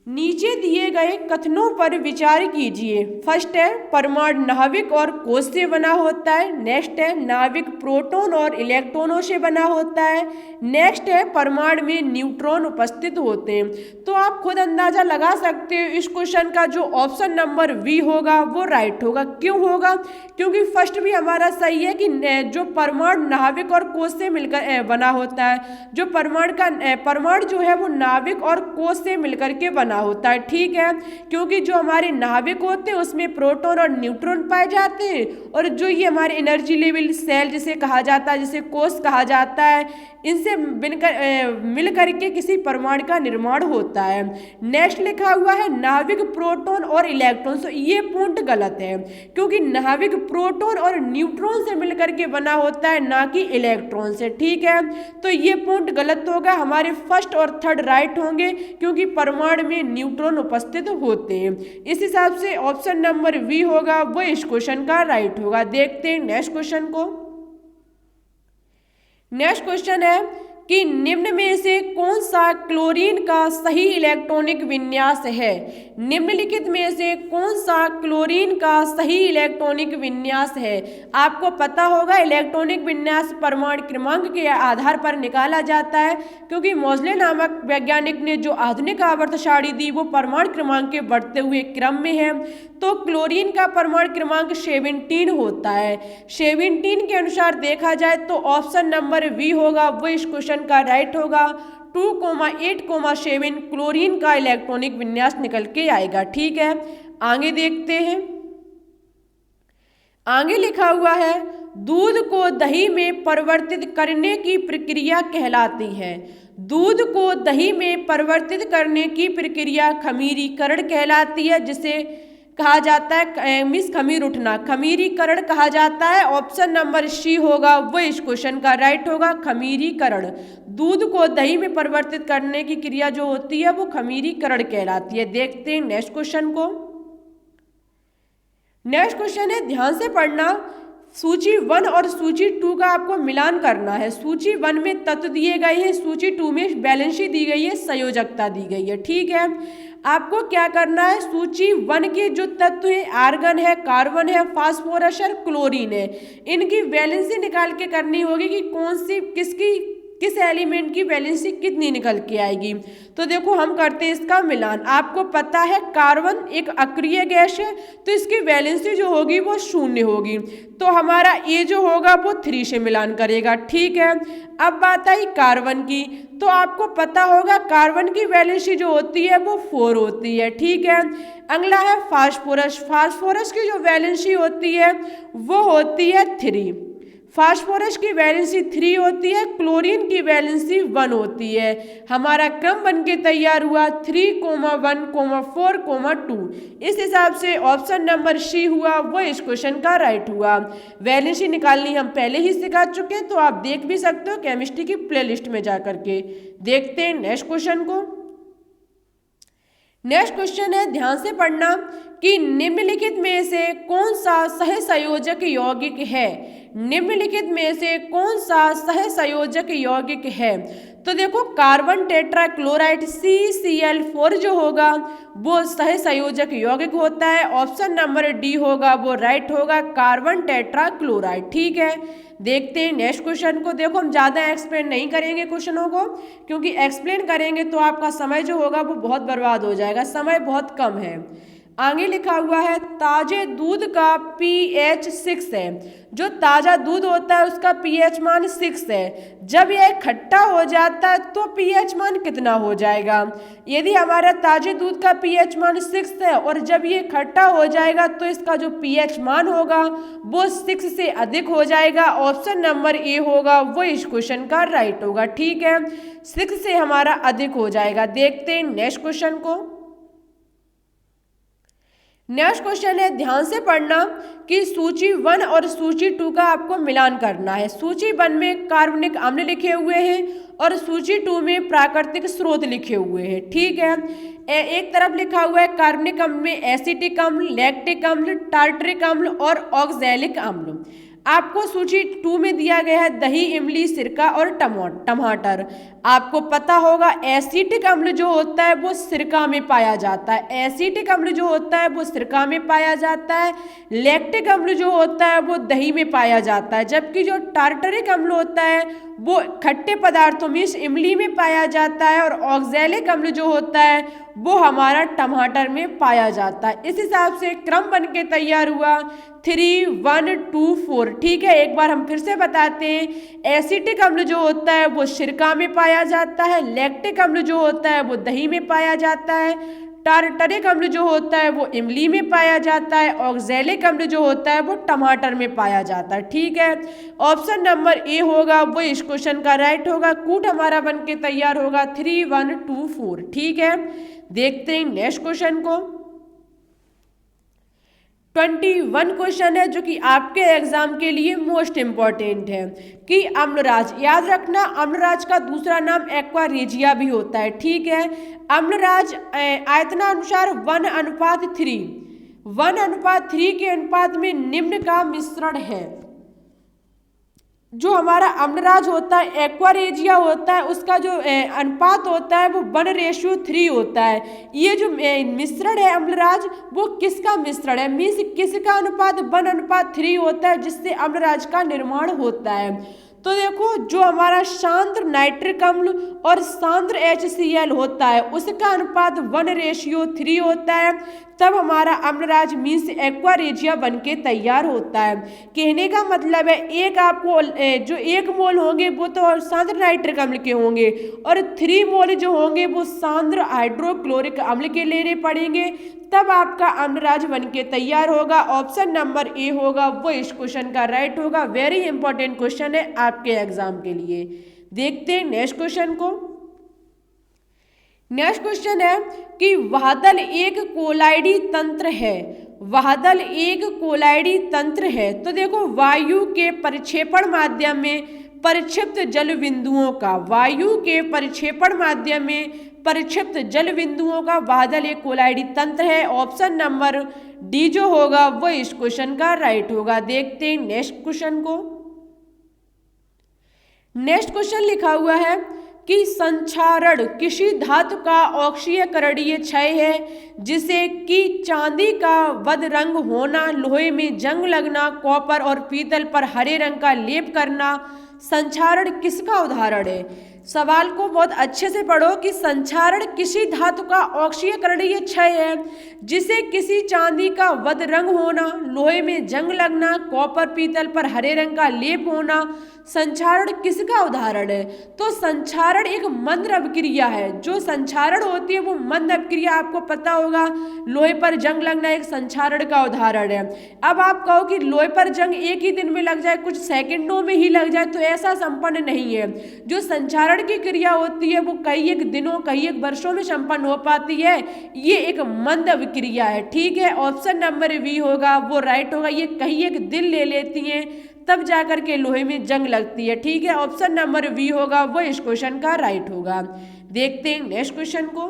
नीचे दिए गए कथनों पर विचार कीजिए। फर्स्ट है परमाणु नाभिक और कोश से बना होता है। नेक्स्ट है नाभिक प्रोटॉन और इलेक्ट्रॉनों से बना होता है। नेक्स्ट है परमाणु में न्यूट्रॉन उपस्थित होते हैं। तो आप खुद अंदाजा लगा सकते हो इस क्वेश्चन का जो ऑप्शन नंबर बी होगा वो राइट होगा। क्यों होगा? क्योंकि फर्स्ट भी हमारा सही है कि जो परमाणु नाभिक और कोश से मिलकर बना होता है। जो परमाणु जो है वो नाभिक और कोश से मिलकर के बना होता है। ठीक है, क्योंकि जो हमारे नाभिक होते हैं उसमें प्रोटॉन और न्यूट्रॉन पाए जाते हैं, और जो ये हमारे एनर्जी लेवल सेल जिसे कहा जाता है, जिसे कोश कहा जाता है, इनसे मिल करके किसी परमाणु का निर्माण होता है। नेक्स्ट लिखा हुआ है नाभिक प्रोटॉन और इलेक्ट्रॉन। तो ये पॉइंट गलत है, क्योंकि नाभिक प्रोटॉन और न्यूट्रॉन से मिलकर के बना होता है, ना कि इलेक्ट्रॉन से। ठीक है, तो ये पॉइंट गलत होगा। हमारे फर्स्ट और थर्ड राइट होंगे, क्योंकि परमाणु में न्यूट्रॉन उपस्थित होते हैं। इस हिसाब से ऑप्शन नंबर बी होगा वो इस क्वेश्चन का राइट होगा। देखते हैं नेक्स्ट क्वेश्चन को। नेक्स्ट क्वेश्चन है कि निम्न में से कौन सा क्लोरीन का सही इलेक्ट्रॉनिक विन्यास है। निम्नलिखित में से कौन सा क्लोरीन का सही इलेक्ट्रॉनिक विन्यास है। आपको पता होगा इलेक्ट्रॉनिक विन्यास परमाणु क्रमांक के आधार पर निकाला जाता है, क्योंकि मोज़ले नामक वैज्ञानिक ने जो आधुनिक आवर्त सारणी दी वो परमाणु क्रमांक के बढ़ते हुए क्रम में है। तो क्लोरीन का परमाणु क्रमांक 17 होता है। 17 के अनुसार देखा जाए तो ऑप्शन नंबर बी होगा वो इस क्वेश्चन का राइट होगा। 2,8,7 क्लोरीन का इलेक्ट्रॉनिक विन्यास निकल के आएगा। ठीक है, आगे देखते हैं। आगे लिखा हुआ है दूध को दही में परिवर्तित करने की प्रक्रिया कहलाती है। दूध को दही में परिवर्तित करने की प्रक्रिया खमीरीकरण कहलाती है, जिसे कहा जाता है मिस खमीर उठना, खमीरीकरण कहा जाता है। ऑप्शन नंबर सी होगा वो इस क्वेश्चन का राइट होगा, खमीरीकरण। दूध को दही में परिवर्तित करने की क्रिया जो होती है वो खमीरीकरण कहलाती है। देखते हैं नेक्स्ट क्वेश्चन को। नेक्स्ट क्वेश्चन है, ध्यान से पढ़ना, सूची 1 और सूची 2 का आपको मिलान करना है। सूची 1 में तत्व दिए गए हैं, सूची 2 में बैलेंसी दी गई है, संयोजकता दी गई है। ठीक है, आपको क्या करना है, सूची 1 के जो तत्व है आर्गन है, कार्बन है, फास्फोरस और क्लोरीन है, इनकी बैलेंसी निकाल के करनी होगी कि कौन सी किसकी किस एलिमेंट की वैलेंसी कितनी निकल के आएगी। तो देखो हम करते हैं इसका मिलान। आपको पता है कार्बन एक अक्रिय गैस है, तो इसकी वैलेंसी जो होगी वो 0 होगी, तो हमारा ए जो होगा वो 3 से मिलान करेगा। ठीक है, अब बात आई कार्बन की, तो आपको पता होगा कार्बन की वैलेंसी जो होती है वो 4 होती है। ठीक है, अगला है फास्फोरस। फास्फोरस की जो वैलेंसी होती है वो होती है 3। फास्फोरस की वैलेंसी 3 होती है, क्लोरीन की वैलेंसी 1 होती है। हमारा क्रम बन के तैयार हुआ 3, 1, 4, 2। इस हिसाब से ऑप्शन नंबर सी हुआ वो इस क्वेश्चन का राइट हुआ। वैलेंसी निकालनी हम पहले ही सिखा चुके हैं, तो आप देख भी सकते हो केमिस्ट्री की प्लेलिस्ट में जा करके। देखते हैं नेक्स्ट क्वेश्चन को। नेक्स्ट क्वेश्चन है, ध्यान से पढ़ना कि निम्नलिखित में से कौन सा सहसंयोजक यौगिक है। निम्नलिखित में से कौन सा सहसंयोजक यौगिक है। तो देखो कार्बन टेट्राक्लोराइड CCl4 जो होगा वो सहसंयोजक यौगिक होता है। ऑप्शन नंबर डी होगा वो राइट होगा, कार्बन टेट्राक्लोराइड। ठीक है, देखते हैं नेक्स्ट क्वेश्चन को। देखो हम ज़्यादा एक्सप्लेन नहीं करेंगे क्वेश्चनों को, क्योंकि एक्सप्लेन करेंगे तो आपका समय जो होगा वो बहुत बर्बाद हो जाएगा, समय बहुत कम है। आगे लिखा हुआ है ताजे दूध का pH 6 है। जो ताज़ा दूध होता है उसका pH मान 6 है। जब यह खट्टा हो जाता है तो pH मान कितना हो जाएगा। यदि हमारा ताजे दूध का pH मान 6 है और जब ये खट्टा हो जाएगा तो इसका जो pH मान होगा वो 6 से अधिक हो जाएगा। ऑप्शन नंबर ए होगा वो इस क्वेश्चन का राइट होगा। ठीक है, 6 से हमारा अधिक हो जाएगा। देखते हैं नेक्स्ट क्वेश्चन को। नेक्स्ट क्वेश्चन है, ध्यान से पढ़ना कि सूची 1 और सूची 2 का आपको मिलान करना है। सूची 1 में कार्बनिक अम्ल लिखे हुए हैं और सूची 2 में प्राकृतिक स्रोत लिखे हुए हैं। ठीक है, एक तरफ लिखा हुआ है कार्बनिक अम्ल में एसिटिक अम्ल, लैक्टिक अम्ल, टार्टरिक अम्ल और ऑक्सैलिक अम्ल। आपको सूची 2 में दिया गया है दही, इमली, सिरका और टमाटर। आपको पता होगा एसिटिक अम्ल जो होता है वो सिरका में पाया जाता है। एसिटिक अम्ल जो होता है वो सिरका में पाया जाता है। लैक्टिक अम्ल जो होता है वो दही में पाया जाता है, जबकि जो टार्टरिक अम्ल होता है वो खट्टे पदार्थों में इमली में पाया जाता है और ऑक्सैलिक अम्ल जो होता है वो हमारा टमाटर में पाया जाता है। इस हिसाब से क्रम बन के तैयार हुआ 3, 1, 2, 4। ठीक है, एक बार हम फिर से बताते हैं। एसिटिक अम्ल जो होता है वो सिरका में पाया जाता है, लैक्टिक अम्ल जो होता है वो दही में पाया जाता है, टार्टरिक अम्ल जो होता है वो इमली में पाया जाता है, ऑक्सैलिक अम्ल जो होता है वो टमाटर में पाया जाता है। ठीक है, ऑप्शन नंबर ए होगा वो इस क्वेश्चन का राइट होगा। कूट हमारा बन के तैयार होगा 3, 1, 2, 4। ठीक है, देखते हैं नेक्स्ट क्वेश्चन को। 21 क्वेश्चन है जो कि आपके एग्जाम के लिए मोस्ट इंपॉर्टेंट है कि अम्लराज। याद रखना अम्लराज का दूसरा नाम एक्वारेजिया भी होता है। ठीक है, अम्लराज आयतनानुसार 1:3 1:3 के अनुपात में निम्न का मिश्रण है। जो हमारा अम्लराज होता है एक्वारेजिया होता है उसका जो अनुपात होता है वो 1:3 होता है। ये जो मिश्रण है अम्लराज वो किसका मिश्रण है, मीन्स किसका अनुपात 1:3 होता है जिससे अम्लराज का निर्माण होता है। तो देखो जो हमारा सांद्र नाइट्रिक अम्ल और सांद्र HCl होता है उसका अनुपात 1:3 होता है, तब हमारा अम्लराज मीन्स एक्वारेजिया बन के तैयार होता है। कहने का मतलब है एक आपको जो 1 मोल होंगे वो तो सांद्र नाइट्रिक अम्ल के होंगे और 3 मोल जो होंगे वो सांद्र हाइड्रोक्लोरिक अम्ल के लेने पड़ेंगे, तब आपका अम्लराज बन के तैयार होगा। ऑप्शन नंबर ए होगा वो इस क्वेश्चन का राइट होगा। वेरी इंपॉर्टेंट क्वेश्चन है आपके एग्जाम के लिए। देखते हैं नेक्स्ट क्वेश्चन को। नेक्स्ट क्वेश्चन है कि वाहदल एक कोलाइडी तंत्र है। वाहदल एक कोलाइडी तंत्र है। तो देखो वायु के परिक्षेपण माध्यम में परिक्षिप्त जल बिंदुओं का, वायु के परिक्षेपण माध्यम में परिक्षिप्त जल बिंदुओं का वाहदल एक कोलाइडी तंत्र है। ऑप्शन नंबर डी जो होगा वो इस क्वेश्चन का राइट होगा। देखते हैं नेक्स्ट क्वेश्चन को। नेक्स्ट क्वेश्चन लिखा हुआ है कि संक्षारण किसी धातु का अक्षीयकरणीय क्षय है जिसे कि चांदी का बद रंग होना, लोहे में जंग लगना, कॉपर और पीतल पर हरे रंग का लेप करना, संक्षारण किसका उदाहरण है? सवाल को बहुत अच्छे से पढ़ो कि संक्षारण किसी धातु का ऑक्सीकरणीय क्षय है, जिसे किसी चांदी का वध रंग होना, लोहे में जंग लगना, कॉपर पीतल पर हरे रंग का लेप होना, संक्षारण किसका उदाहरण है? तो संक्षारण एक मंद अभिक्रिया है। जो संक्षारण होती है वो मंद अभिक्रिया, आपको पता होगा लोहे पर जंग लगना एक संक्षारण का उदाहरण है। अब आप कहो कि लोहे पर जंग एक ही दिन में लग जाए, कुछ सेकंडों में ही लग जाए, तो ऐसा संपन्न नहीं है। जो संक्षारण की क्रिया होती है वो कई एक दिनों कई एक वर्षों में संपन्न हो पाती है। ये एक मंद अभिक्रिया है। ठीक है, ऑप्शन नंबर बी होगा वो राइट होगा। ये कई एक दिन ले लेती हैं तब जाकर के लोहे में जंग लगती है। ठीक है, ऑप्शन नंबर बी होगा वो इस क्वेश्चन का राइट होगा। देखते हैं नेक्स्ट क्वेश्चन को।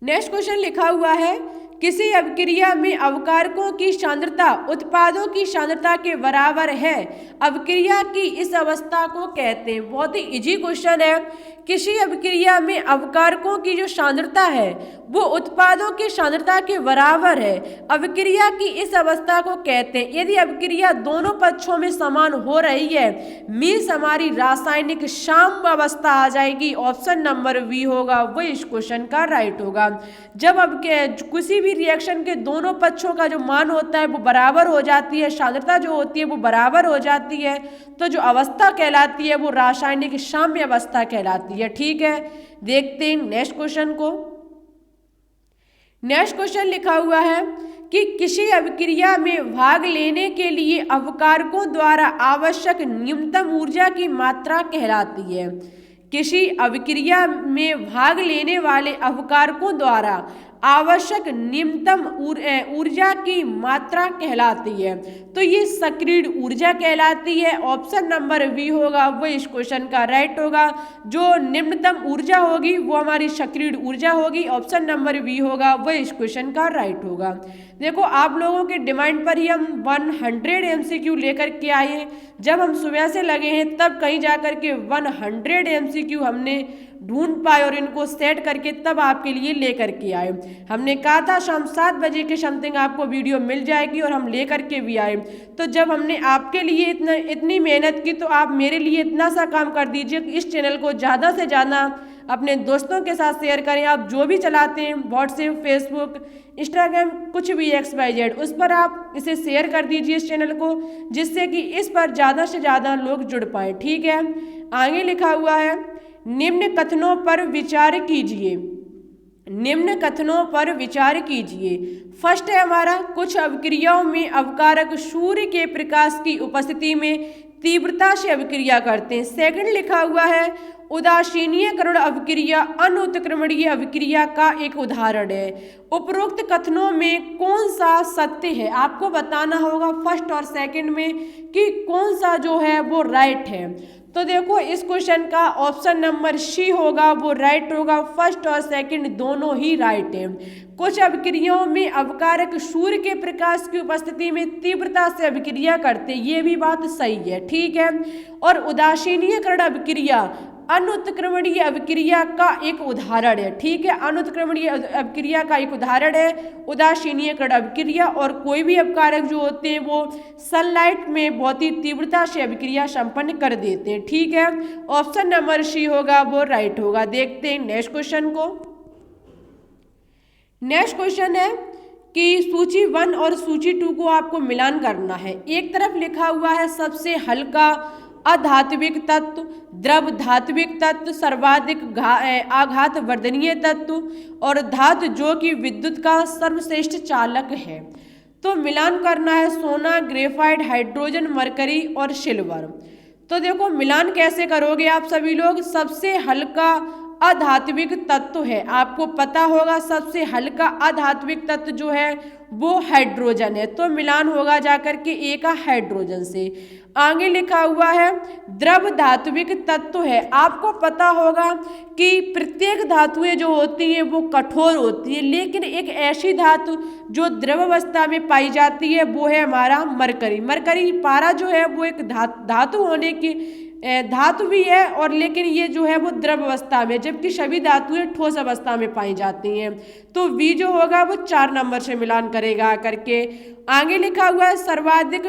नेक्स्ट क्वेश्चन लिखा हुआ है, किसी अभिक्रिया में अवकारकों की सांद्रता उत्पादों की सांद्रता के बराबर है, अभिक्रिया की इस अवस्था को कहते हैं। बहुत ही इजी क्वेश्चन है। किसी अभिक्रिया में अवकारकों की जो सांद्रता है वो उत्पादों की सांद्रता के बराबर है, अभिक्रिया की इस अवस्था को कहते हैं। यदि अभिक्रिया दोनों पक्षों में समान हो रही है, मीन्स हमारी रासायनिक साम्य अवस्था आ जाएगी। ऑप्शन नंबर बी होगा वो इस क्वेश्चन का राइट होगा। जब अब किसी भी रिएक्शन के दोनों पक्षों का जो मान होता है वो बराबर हो जाती है, सांद्रता जो होती है वो बराबर हो जाती है, तो जो अवस्था कहलाती है वो रासायनिक साम्य अवस्था कहलाती है। ठीक है, देखते हैं नेक्स्ट क्वेश्चन को। नेक्स्ट क्वेश्चन लिखा हुआ है कि किसी अभिक्रिया में भाग लेने के लिए अवकारकों द्वारा आवश्यक न्यूनतम ऊर्जा की मात्रा कहलाती है। किसी अभिक्रिया में भाग लेने वाले अवकारकों द्वारा आवश्यक न्यूनतम ऊर्जा की मात्रा कहलाती है, तो ये सक्रिय ऊर्जा कहलाती है। ऑप्शन नंबर बी होगा वो इस क्वेश्चन का राइट होगा। जो निम्नतम ऊर्जा होगी वो हमारी सक्रिय ऊर्जा होगी। ऑप्शन नंबर बी होगा वो इस क्वेश्चन का राइट होगा। देखो, आप लोगों के डिमांड पर ही हम 100 MCQ लेकर के आए हैं। जब हम सुबह से लगे हैं तब कहीं जाकर के 100 MCQ हमने ढूंढ पाए और इनको सेट करके तब आपके लिए लेकर के आए। हमने कहा था शाम 7 बजे के समथिंग आपको वीडियो मिल जाएगी और हम लेकर के भी आए। तो जब हमने आपके लिए इतनी मेहनत की तो आप मेरे लिए इतना सा काम कर दीजिए कि इस चैनल को ज़्यादा से ज़्यादा अपने दोस्तों के साथ शेयर करें। आप जो भी चलाते हैं व्हाट्सएप, फेसबुक, इंस्टाग्राम, कुछ भी XYZ, उस पर आप इसे शेयर कर दीजिए इस चैनल को, जिससे कि इस पर ज़्यादा से ज़्यादा लोग जुड़ पाएँ। ठीक है, आगे लिखा हुआ है, निम्न कथनों पर विचार कीजिए। निम्न कथनों पर विचार कीजिए। फर्स्ट है हमारा, कुछ अभिक्रियाओं में अवकारक सूर्य के प्रकाश की उपस्थिति में तीव्रता से अभिक्रिया करते हैं। सेकंड लिखा हुआ है, उदासीनीकरण अभिक्रिया अनुत्क्रमणीय अभिक्रिया का एक उदाहरण है। उपरोक्त कथनों में कौन सा सत्य है? आपको बताना होगा फर्स्ट और सेकंड में कि कौन सा जो है वो राइट है। तो देखो, इस क्वेश्चन का ऑप्शन नंबर सी होगा वो राइट होगा। फर्स्ट और सेकंड दोनों ही राइट है। कुछ अभिक्रियाओं में अवकारक सूर्य के प्रकाश की उपस्थिति में तीव्रता से अभिक्रिया करते, ये भी बात सही है। ठीक है, और उदासीनीकरण अभिक्रिया अनुत्क्रमणीय अभिक्रिया का एक उदाहरण है। ठीक है, अनुत्क्रमणीय अभिक्रिया का एक उदाहरण है उदासीनीकरण अभिक्रिया। और कोई भी अपकारक जो होते हैं वो सनलाइट में बहुत ही तीव्रता से अभिक्रिया संपन्न कर देते हैं। ठीक है, ऑप्शन नंबर सी होगा वो राइट होगा। देखते हैं नेक्स्ट क्वेश्चन को। नेक्स्ट क्वेश्चन है कि सूची 1 और सूची 2 को आपको मिलान करना है। एक तरफ लिखा हुआ है सबसे हल्का अधात्विक तत्व, द्रव धात्विक तत्व, सर्वाधिक आघात वर्धनीय तत्व और धातु जो कि विद्युत का सर्वश्रेष्ठ चालक है। तो मिलान करना है सोना, ग्रेफाइट, हाइड्रोजन, मरकरी और सिल्वर। तो देखो, मिलान कैसे करोगे आप सभी लोग। सबसे हल्का अधात्विक तत्व है, आपको पता होगा सबसे हल्का अधात्विक तत्व जो है वो हाइड्रोजन है। तो मिलान होगा जाकर के ए का हाइड्रोजन से। आगे लिखा हुआ है द्रव धात्विक तत्व है। आपको पता होगा कि प्रत्येक धातुएं जो होती हैं वो कठोर होती है, लेकिन एक ऐसी धातु जो द्रव अवस्था में पाई जाती है वो है हमारा मरकरी। मरकरी पारा जो है वो एक धातु होने की धातु भी है, और लेकिन ये जो है वो द्रव अवस्था में, जबकि सभी धातुएं ठोस अवस्था में पाई जाती हैं। तो वी जो होगा वो 4 नंबर से मिलान करेगा करके। आगे लिखा हुआ है सर्वाधिक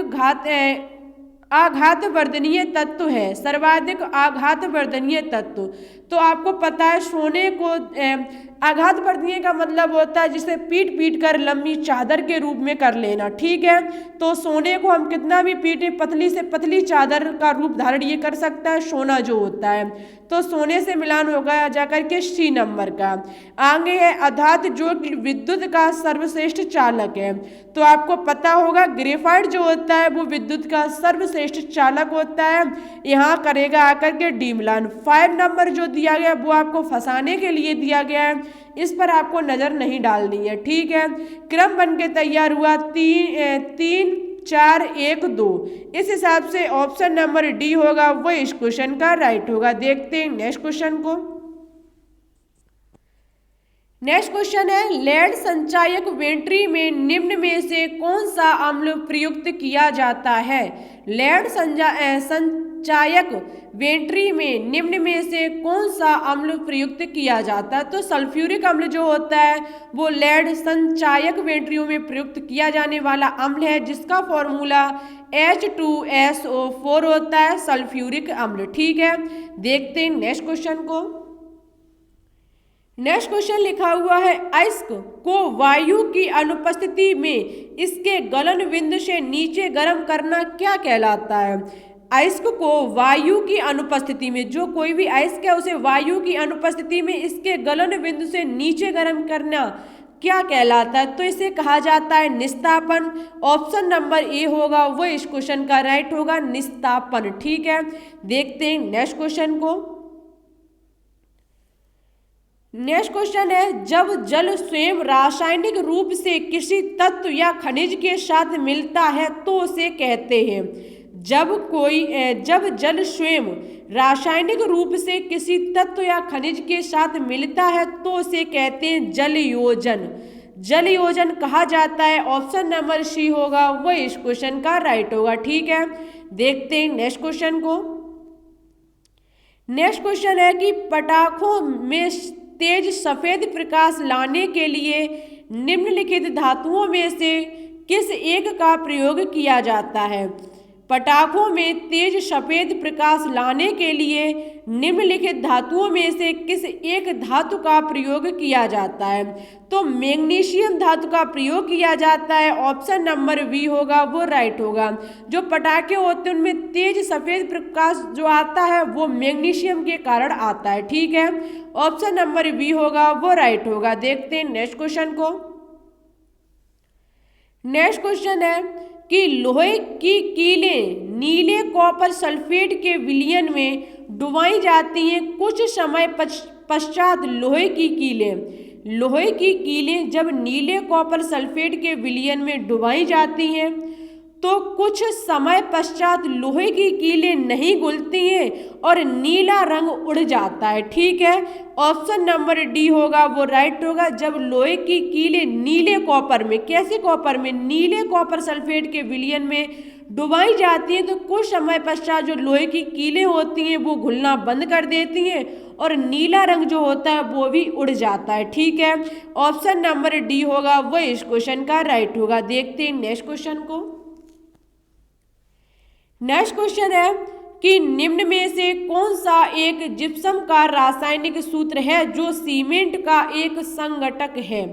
आघातवर्धनीय तत्व है, सर्वाधिक आघातवर्धनीय तत्व। तो आपको पता है सोने को आघातवर्धनीय का मतलब होता है जिसे पीट पीट कर लंबी चादर के रूप में कर लेना, ठीक है। तो सोने को हम कितना भी पीटे, पतली से पतली चादर का रूप धारण ये कर सकता है सोना जो होता है। तो सोने से मिलान हो गया जाकर के सी नंबर का। आगे है अधातु जो विद्युत का सर्वश्रेष्ठ चालक है। तो आपको पता होगा ग्रेफाइट जो होता है वो विद्युत का सर्वश्रेष्ठ चालक होता है। यहाँ करेगा आकर के डी मिलान। 5 नंबर जो दिया गया वो आपको फंसाने के लिए दिया गया है, इस पर आपको नजर नहीं डालनी है, ठीक है। क्रम बन के तैयार हुआ 3 4 1 2। इस हिसाब से ऑप्शन नंबर डी होगा वो इस क्वेश्चन का राइट होगा। देखते हैं नेक्स्ट क्वेश्चन को। नेक्स्ट क्वेश्चन है लेड संचायक वेंट्री में निम्न में से कौन सा अम्ल प्रयुक्त किया जाता है। लेड संचायक वेंट्री में निम्न में से कौन सा अम्ल प्रयुक्त किया जाता है। तो सल्फ्यूरिक अम्ल जो होता है वो लेड संचायक वेंट्रियों में प्रयुक्त किया जाने वाला अम्ल है, जिसका फॉर्मूला H2SO4 होता है, सल्फ्यूरिक अम्ल, ठीक है। देखते हैं नेक्स्ट क्वेश्चन को। नेक्स्ट क्वेश्चन लिखा हुआ है अयस्क को वायु की अनुपस्थिति में इसके गलन बिंदु से नीचे गर्म करना क्या कहलाता है। अयस्क को वायु की अनुपस्थिति में, जो कोई भी अयस्क है उसे वायु की अनुपस्थिति में इसके गलन बिंदु से नीचे गर्म करना क्या कहलाता है। तो इसे कहा जाता है निस्तापन। ऑप्शन नंबर ए होगा वो इस क्वेश्चन का राइट होगा, निस्तापन, ठीक है। देखते हैं नेक्स्ट क्वेश्चन को। नेक्स्ट क्वेश्चन है जब जल स्वयं रासायनिक रूप से किसी तत्व या खनिज के साथ मिलता है तो उसे कहते हैं। जब जल स्वयं रासायनिक रूप से किसी तत्व या खनिज के साथ मिलता है तो उसे कहते हैं जल योजन। जल योजन कहा जाता है। ऑप्शन नंबर सी होगा वो इस क्वेश्चन का राइट होगा, ठीक है। देखते हैं नेक्स्ट क्वेश्चन को। नेक्स्ट क्वेश्चन है कि पटाखों में तेज सफेद प्रकाश लाने के लिए निम्नलिखित धातुओं में से किस एक का प्रयोग किया जाता है। पटाखों में तेज सफेद प्रकाश लाने के लिए निम्नलिखित धातुओं में से किस एक धातु का प्रयोग किया जाता है। तो मैग्नीशियम धातु का प्रयोग किया जाता है। ऑप्शन नंबर बी होगा वो राइट होगा। जो पटाखे होते हैं उनमें तेज सफेद प्रकाश जो आता है वो मैग्नीशियम के कारण आता है, ठीक है। ऑप्शन नंबर बी होगा वो राइट होगा। देखते हैं नेक्स्ट क्वेश्चन को। नेक्स्ट क्वेश्चन है कि लोहे की कीलें नीले कॉपर सल्फेट के विलयन में डुबाई जाती हैं। कुछ समय पश्चात लोहे की कीलें जब नीले कॉपर सल्फेट के विलयन में डुबाई जाती हैं तो कुछ समय पश्चात लोहे की कीलें नहीं घुलती हैं और नीला रंग उड़ जाता है, ठीक है। ऑप्शन नंबर डी होगा वो राइट होगा। जब लोहे की कीलें नीले कॉपर में, कैसे कॉपर में, नीले कॉपर सल्फेट के विलयन में डुबाई जाती हैं तो कुछ समय पश्चात जो लोहे की कीलें होती हैं वो घुलना बंद कर देती हैं और नीला रंग जो होता है वो भी उड़ जाता है, ठीक है। ऑप्शन नंबर डी होगा वो इस क्वेश्चन का राइट होगा। देखते हैं नेक्स्ट क्वेश्चन को। नेक्स्ट क्वेश्चन है कि निम्न में से कौन सा एक जिप्सम का रासायनिक सूत्र है जो सीमेंट का एक संघटक है।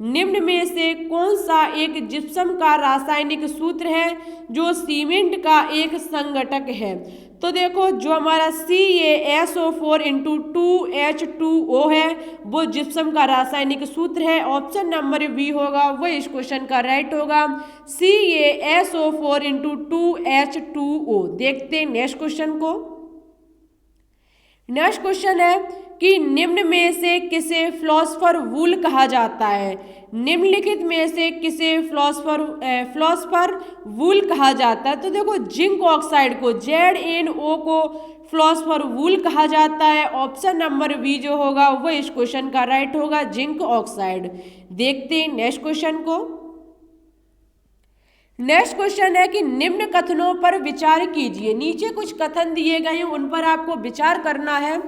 निम्न में से कौन सा एक जिप्सम का रासायनिक सूत्र है जो सीमेंट का एक संघटक है। तो देखो जो हमारा CaSO4 × 2H2O है वो जिप्सम का रासायनिक सूत्र है। ऑप्शन नंबर बी होगा वो इस क्वेश्चन का राइट होगा, CaSO4 × 2H2O। देखते हैं नेक्स्ट क्वेश्चन को। नेक्स्ट क्वेश्चन है कि निम्न में से किसे फ्लोस्फर वूल कहा जाता है। निम्नलिखित में से किसे फ्लोस्फर वूल कहा जाता है। तो देखो जिंक ऑक्साइड को, ZnO को फ्लोस्फर वूल कहा जाता है। ऑप्शन नंबर बी जो होगा वो इस क्वेश्चन का राइट होगा, जिंक ऑक्साइड। देखते हैं नेक्स्ट क्वेश्चन को। नेक्स्ट क्वेश्चन है कि निम्न कथनों पर विचार कीजिए। नीचे कुछ कथन दिए गए हैं, उन पर आपको विचार करना है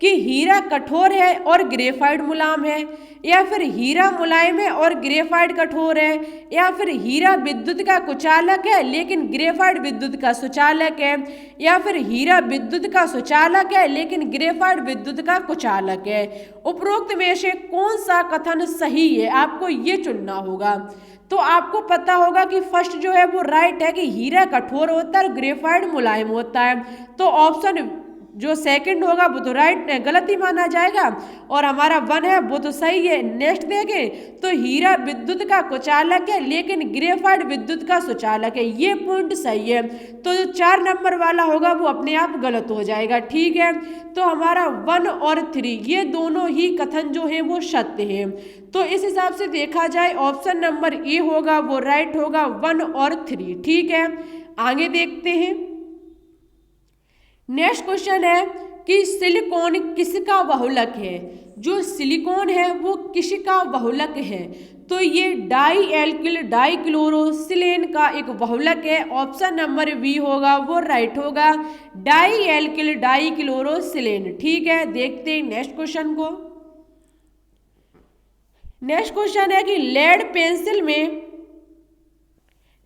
कि हीरा कठोर है और ग्रेफाइट मुलायम है, या फिर हीरा मुलायम है और ग्रेफाइट कठोर है, या फिर हीरा विद्युत का कुचालक है लेकिन ग्रेफाइट विद्युत का सुचालक है, या फिर हीरा विद्युत का सुचालक है लेकिन ग्रेफाइट विद्युत का कुचालक है। उपरोक्त में से कौन सा कथन सही है, आपको ये चुनना होगा। तो आपको पता होगा कि फर्स्ट जो है वो राइट है कि हीरा कठोर होता है और ग्रेफाइट मुलायम होता है, तो ऑप्शन जो सेकंड होगा वो तो राइट गलत ही माना जाएगा, और हमारा वन है वो तो सही है। नेक्स्ट देखें तो हीरा विद्युत का कुचालक है लेकिन ग्रेफाइट विद्युत का सुचालक है, ये पॉइंट सही है। तो जो 4 नंबर वाला होगा वो अपने आप गलत हो जाएगा, ठीक है। तो हमारा 1 और 3 ये दोनों ही कथन जो है वो सत्य है। तो इस हिसाब से देखा जाए ऑप्शन नंबर ए होगा वो राइट होगा, 1 और 3, ठीक है। आगे देखते हैं। नेक्स्ट क्वेश्चन है कि सिलिकॉन किसका बहुलक है। जो सिलिकॉन है वो किसका बहुलक है, तो ये डाई एल्किल डाइक्लोरोसिलेन का एक बहुलक है। ऑप्शन नंबर बी होगा वो राइट होगा, डाई एल्किल डाइक्लोरोसिलेन, ठीक है। देखते हैं नेक्स्ट क्वेश्चन को। नेक्स्ट क्वेश्चन है कि लेड पेंसिल में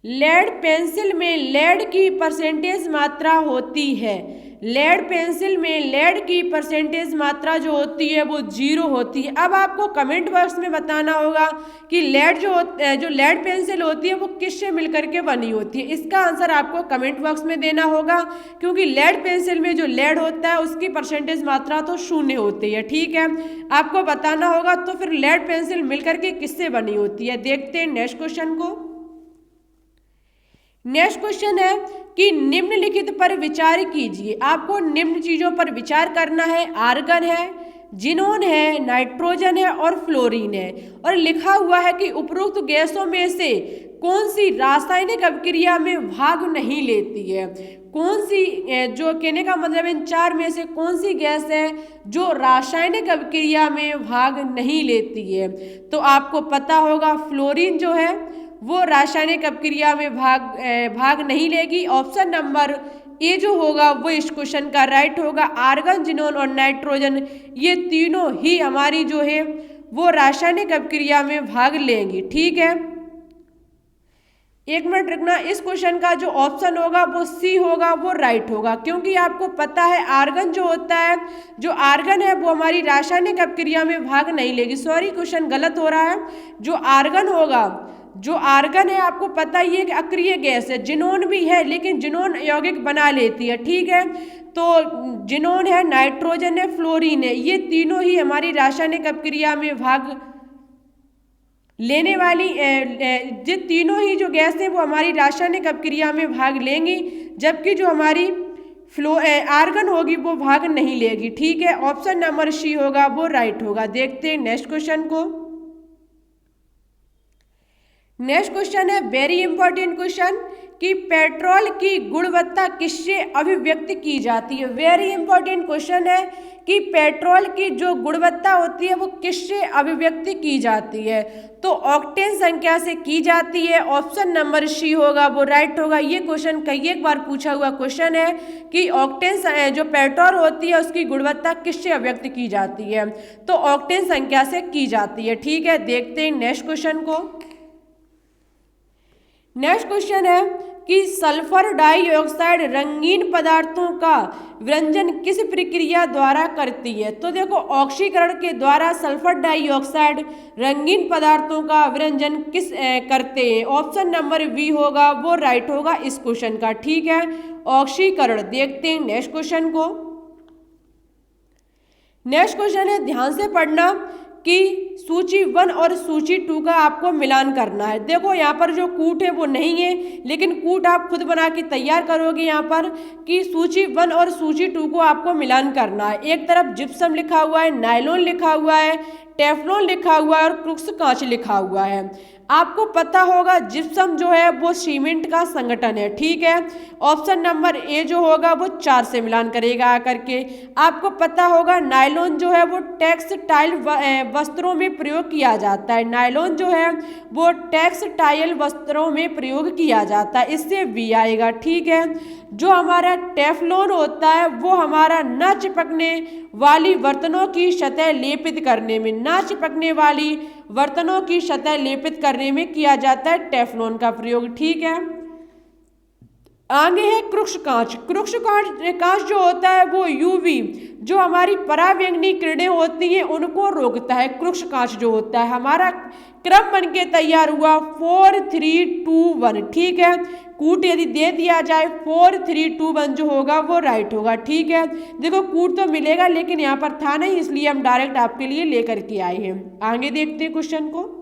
लेड की परसेंटेज मात्रा होती है। लेड पेंसिल में लेड की परसेंटेज मात्रा जो होती है वो 0 होती है। अब आपको कमेंट बॉक्स में बताना होगा कि लेड जो लेड पेंसिल होती है वो किससे मिलकर के बनी होती है। इसका आंसर आपको कमेंट बॉक्स में देना होगा, क्योंकि लेड पेंसिल में जो लेड होता है उसकी परसेंटेज मात्रा तो 0 होती है, ठीक है। आपको बताना होगा तो फिर लेड पेंसिल मिलकर के किससे बनी होती है। देखते हैं नेक्स्ट क्वेश्चन को। नेक्स्ट क्वेश्चन है कि निम्नलिखित पर विचार कीजिए। आपको निम्न चीजों पर विचार करना है। आर्गन है, जिनोन है, नाइट्रोजन है और फ्लोरीन है, और लिखा हुआ है कि उपरोक्त गैसों में से कौन सी रासायनिक अभिक्रिया में भाग नहीं लेती है। कौन सी, जो कहने का मतलब इन 4 में से कौन सी गैस है जो रासायनिक अभिक्रिया में भाग नहीं लेती है। तो आपको पता होगा फ्लोरीन जो है वो रासायनिक अभिक्रिया में भाग नहीं लेगी। ऑप्शन नंबर ए जो होगा वो इस क्वेश्चन का राइट होगा। आर्गन, जिनोन और नाइट्रोजन ये तीनों ही हमारी जो है वो रासायनिक अभिक्रिया में भाग लेंगी, ठीक है। 1 मिनट रखना। इस क्वेश्चन का जो ऑप्शन होगा वो सी होगा वो राइट होगा, क्योंकि आपको पता है आर्गन जो होता है, जो आर्गन है वो हमारी रासायनिक अभिक्रिया में भाग नहीं लेगी। सॉरी, क्वेश्चन गलत हो रहा है। जो आर्गन होगा, जो आर्गन है आपको पता ही है कि अक्रिय गैस है। जिनोन भी है लेकिन जिनोन यौगिक बना लेती है, ठीक है। तो जिनोन है, नाइट्रोजन है, फ्लोरीन है, ये तीनों ही हमारी रासायनिक अभिक्रिया में भाग लेने वाली, ये तीनों ही जो गैस है वो हमारी रासायनिक अभिक्रिया में भाग लेंगी, जबकि जो हमारी आर्गन होगी वो भाग नहीं लेगी, ठीक है। ऑप्शन नंबर सी होगा वो राइट होगा। देखते हैं नेक्स्ट क्वेश्चन को। नेक्स्ट क्वेश्चन है वेरी इंपॉर्टेंट क्वेश्चन कि पेट्रोल की गुणवत्ता किससे अभिव्यक्त की जाती है। वेरी इंपॉर्टेंट क्वेश्चन है कि पेट्रोल की जो गुणवत्ता होती है वो किससे अभिव्यक्त की जाती है। तो ऑक्टेन संख्या से की जाती है। ऑप्शन नंबर सी होगा वो राइट होगा। ये क्वेश्चन कई एक बार पूछा हुआ क्वेश्चन है कि ऑक्टेन जो पेट्रोल होती है उसकी गुणवत्ता किससे अभिव्यक्त की जाती है, तो ऑक्टेन संख्या से की जाती है, ठीक है। देखते हैं नेक्स्ट क्वेश्चन को। नेक्स्ट क्वेश्चन है कि सल्फर डाइऑक्साइड रंगीन पदार्थों का विरंजन किस प्रक्रिया द्वारा करती है। तो देखो, ऑक्सीकरण के द्वारा सल्फर डाइऑक्साइड रंगीन पदार्थों का विरंजन किस करते हैं। ऑप्शन नंबर बी होगा वो राइट होगा इस क्वेश्चन का, ठीक है, ऑक्सीकरण। देखते हैं नेक्स्ट क्वेश्चन को। नेक्स्ट क्वेश्चन है, ध्यान से पढ़ना कि सूची 1 और सूची 2 का आपको मिलान करना है। देखो यहाँ पर जो कूट है वो नहीं है, लेकिन कूट आप खुद बना के तैयार करोगे यहाँ पर कि सूची 1 और सूची 2 को आपको मिलान करना है। एक तरफ जिप्सम लिखा हुआ है, नायलॉन लिखा हुआ है, टेफ्लॉन लिखा हुआ है और क्रुक्स कांच लिखा हुआ है। आपको पता होगा जिप्सम जो है वो सीमेंट का संगठन है, ठीक है। ऑप्शन नंबर ए जो होगा वो 4 से मिलान करेगा आकर के। आपको पता होगा नायलॉन जो है वो टेक्सटाइल वस्त्रों में प्रयोग किया जाता है। नायलॉन जो है वो टेक्सटाइल वस्त्रों में प्रयोग किया जाता है, इससे बी आएगा, ठीक है। जो हमारा टेफ्लॉन होता है वो हमारा न चिपकने वाली बर्तनों की सतह लेपित करने में, न चिपकने वाली बर्तनों की सतह लेपित करने में किया जाता है टेफ्लॉन का प्रयोग, ठीक है। आगे है क्रुक्ष कांच। क्रुक्ष कांच जो होता है वो यूवी जो हमारी परावैंगनी किरणें होती हैं उनको रोकता है। क्रुक्ष कांच जो होता है हमारा क्रम बन के तैयार हुआ 4 3 2 1, ठीक है। कूट यदि दे दिया जाए 4 3 2 1 जो होगा वो राइट होगा, ठीक है। देखो कूट तो मिलेगा लेकिन यहाँ पर था नहीं, इसलिए हम डायरेक्ट आपके लिए लेकर के आए हैं। आगे देखते हैं क्वेश्चन को।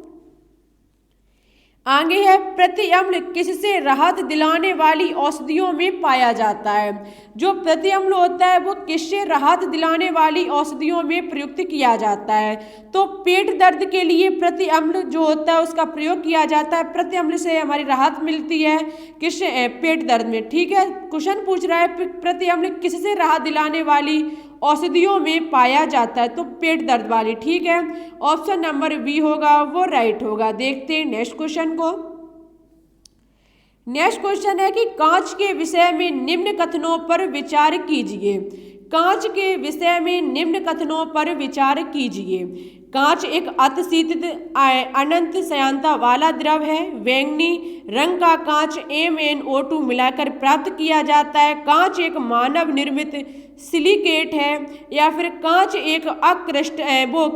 आगे है प्रतिअम्ल किससे राहत दिलाने वाली औषधियों में पाया जाता है। जो प्रतिअम्ल होता है वो किससे राहत दिलाने वाली औषधियों में प्रयुक्त किया जाता है। तो पेट दर्द के लिए प्रतिअम्ल जो होता है उसका प्रयोग किया जाता है। प्रतिअम्ल से हमारी राहत मिलती है किससे, पेट दर्द में, ठीक है। क्वेश्चन पूछ रहा है प्रतिअम्ल किससे राहत दिलाने वाली औषधियों में पाया जाता है, तो पेट दर्द वाली, ठीक है। ऑप्शन नंबर बी होगा वो राइट होगा। देखते हैं नेक्स्ट क्वेश्चन को। नेक्स्ट क्वेश्चन है कि कांच के विषय में निम्न कथनों पर विचार कीजिए। कांच के विषय में निम्न कथनों पर विचार कीजिए। कांच एक अतिशीतित अनंत श्यानता वाला द्रव है। बैंगनी रंग का कांच MnO2 मिलाकर प्राप्त किया जाता है। कांच एक मानव निर्मित सिलिकेट है या फिर कांच एक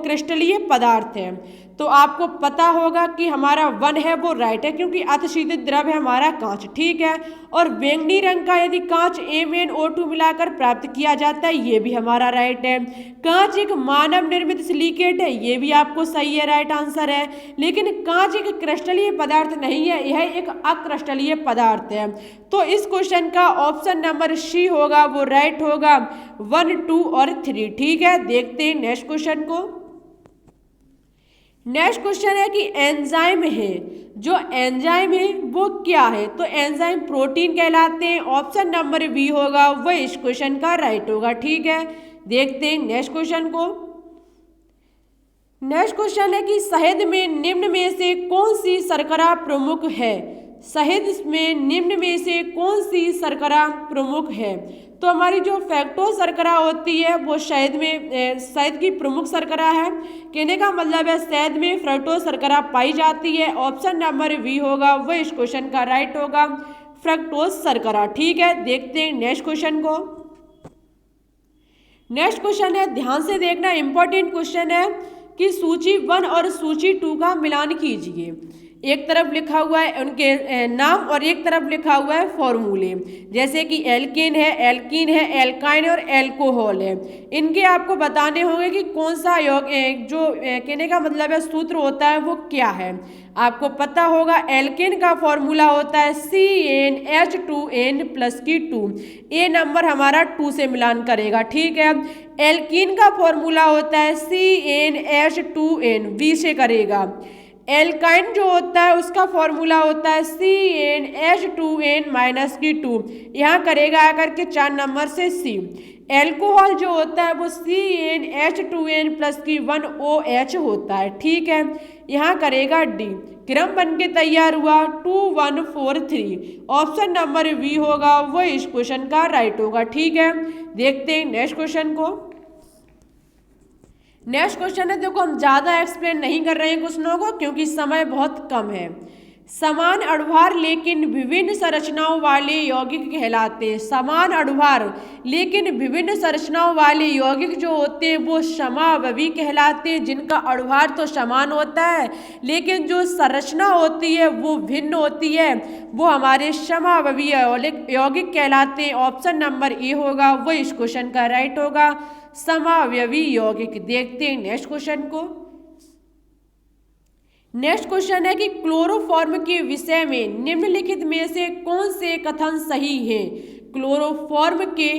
क्रिस्टलीय पदार्थ है। तो आपको पता होगा कि हमारा 1 है वो राइट है क्योंकि अतिशीतित द्रव है हमारा कांच, ठीक है। और बैंगनी रंग का यदि कांच MnO2 मिलाकर प्राप्त किया जाता है ये भी हमारा राइट है। कांच एक मानव निर्मित सिलिकेट है ये भी आपको सही है, राइट आंसर है। लेकिन कांच एक क्रिस्टलीय पदार्थ नहीं है, यह एक अक्रिस्टलीय पदार्थ है। तो इस क्वेश्चन का ऑप्शन नंबर सी होगा वो राइट होगा, 1 2 और 3, ठीक है। देखते हैं नेक्स्ट क्वेश्चन को। नेक्स्ट क्वेश्चन है कि एंजाइम है, जो एंजाइम है वो क्या है। तो एंजाइम प्रोटीन कहलाते हैं। ऑप्शन नंबर बी होगा वो इस क्वेश्चन का राइट होगा, ठीक है। देखते हैं नेक्स्ट क्वेश्चन को। नेक्स्ट क्वेश्चन है कि शहद में निम्न में से कौन सी शर्करा प्रमुख है। शहद में निम्न में से कौन सी शर्करा प्रमुख है। तो हमारी जो फ्रक्टोज शर्करा होती है वो शहद की प्रमुख शर्करा है। कहने का मतलब है शहद में फ्रक्टोज शर्करा पाई जाती है। ऑप्शन नंबर बी होगा वो इस क्वेश्चन का राइट होगा, फ्रक्टोज शर्करा, ठीक है। देखते हैं नेक्स्ट क्वेश्चन को। नेक्स्ट क्वेश्चन है, ध्यान से देखना, इंपॉर्टेंट क्वेश्चन है कि सूची 1 और सूची 2 का मिलान कीजिए। एक तरफ लिखा हुआ है उनके नाम और एक तरफ लिखा हुआ है फॉर्मूले, जैसे कि एल्केन है, एल्कीन है, एल्काइन और एल्कोहल है। इनके आपको बताने होंगे कि कौन सा जो कहने का मतलब है सूत्र होता है वो क्या है। आपको पता होगा एल्केन का फॉर्मूला होता है CnH2n+2। ए नंबर हमारा 2 से मिलान करेगा, ठीक है। एल्कीन का फॉर्मूला होता है CnH2n, बी से करेगा। एल्काइन जो होता है उसका फॉर्मूला होता है CnH2n-2, यहाँ करेगा आकर के 4 नंबर से C। एल्कोहल जो होता है वो CnH2n+1OH होता है, ठीक है। यहाँ करेगा D। क्रम बन के तैयार हुआ 2 1 4 3। ऑप्शन नंबर बी होगा वो इस क्वेश्चन का राइट होगा, ठीक है। देखते हैं नेक्स्ट क्वेश्चन को। नेक्स्ट क्वेश्चन है, देखो हम ज़्यादा एक्सप्लेन नहीं कर रहे हैं क्वेश्चनों को क्योंकि समय बहुत कम है। समान अणुभार लेकिन विभिन्न संरचनाओं वाले यौगिक कहलाते हैं। समान अणुभार लेकिन विभिन्न संरचनाओं वाले यौगिक जो होते हैं वो समावयवी कहलाते हैं, जिनका अणुभार तो समान होता है लेकिन जो संरचना होती है वो भिन्न होती है, वो हमारे समावयवी यौगिक कहलाते हैं। ऑप्शन नंबर ए होगा वो इस क्वेश्चन का राइट होगा, समावयवी यौगिक। देखते हैं नेक्स्ट क्वेश्चन को। नेक्स्ट क्वेश्चन है कि क्लोरोफॉर्म के विषय में निम्नलिखित में से कौन से कथन सही हैं। क्लोरोफॉर्म के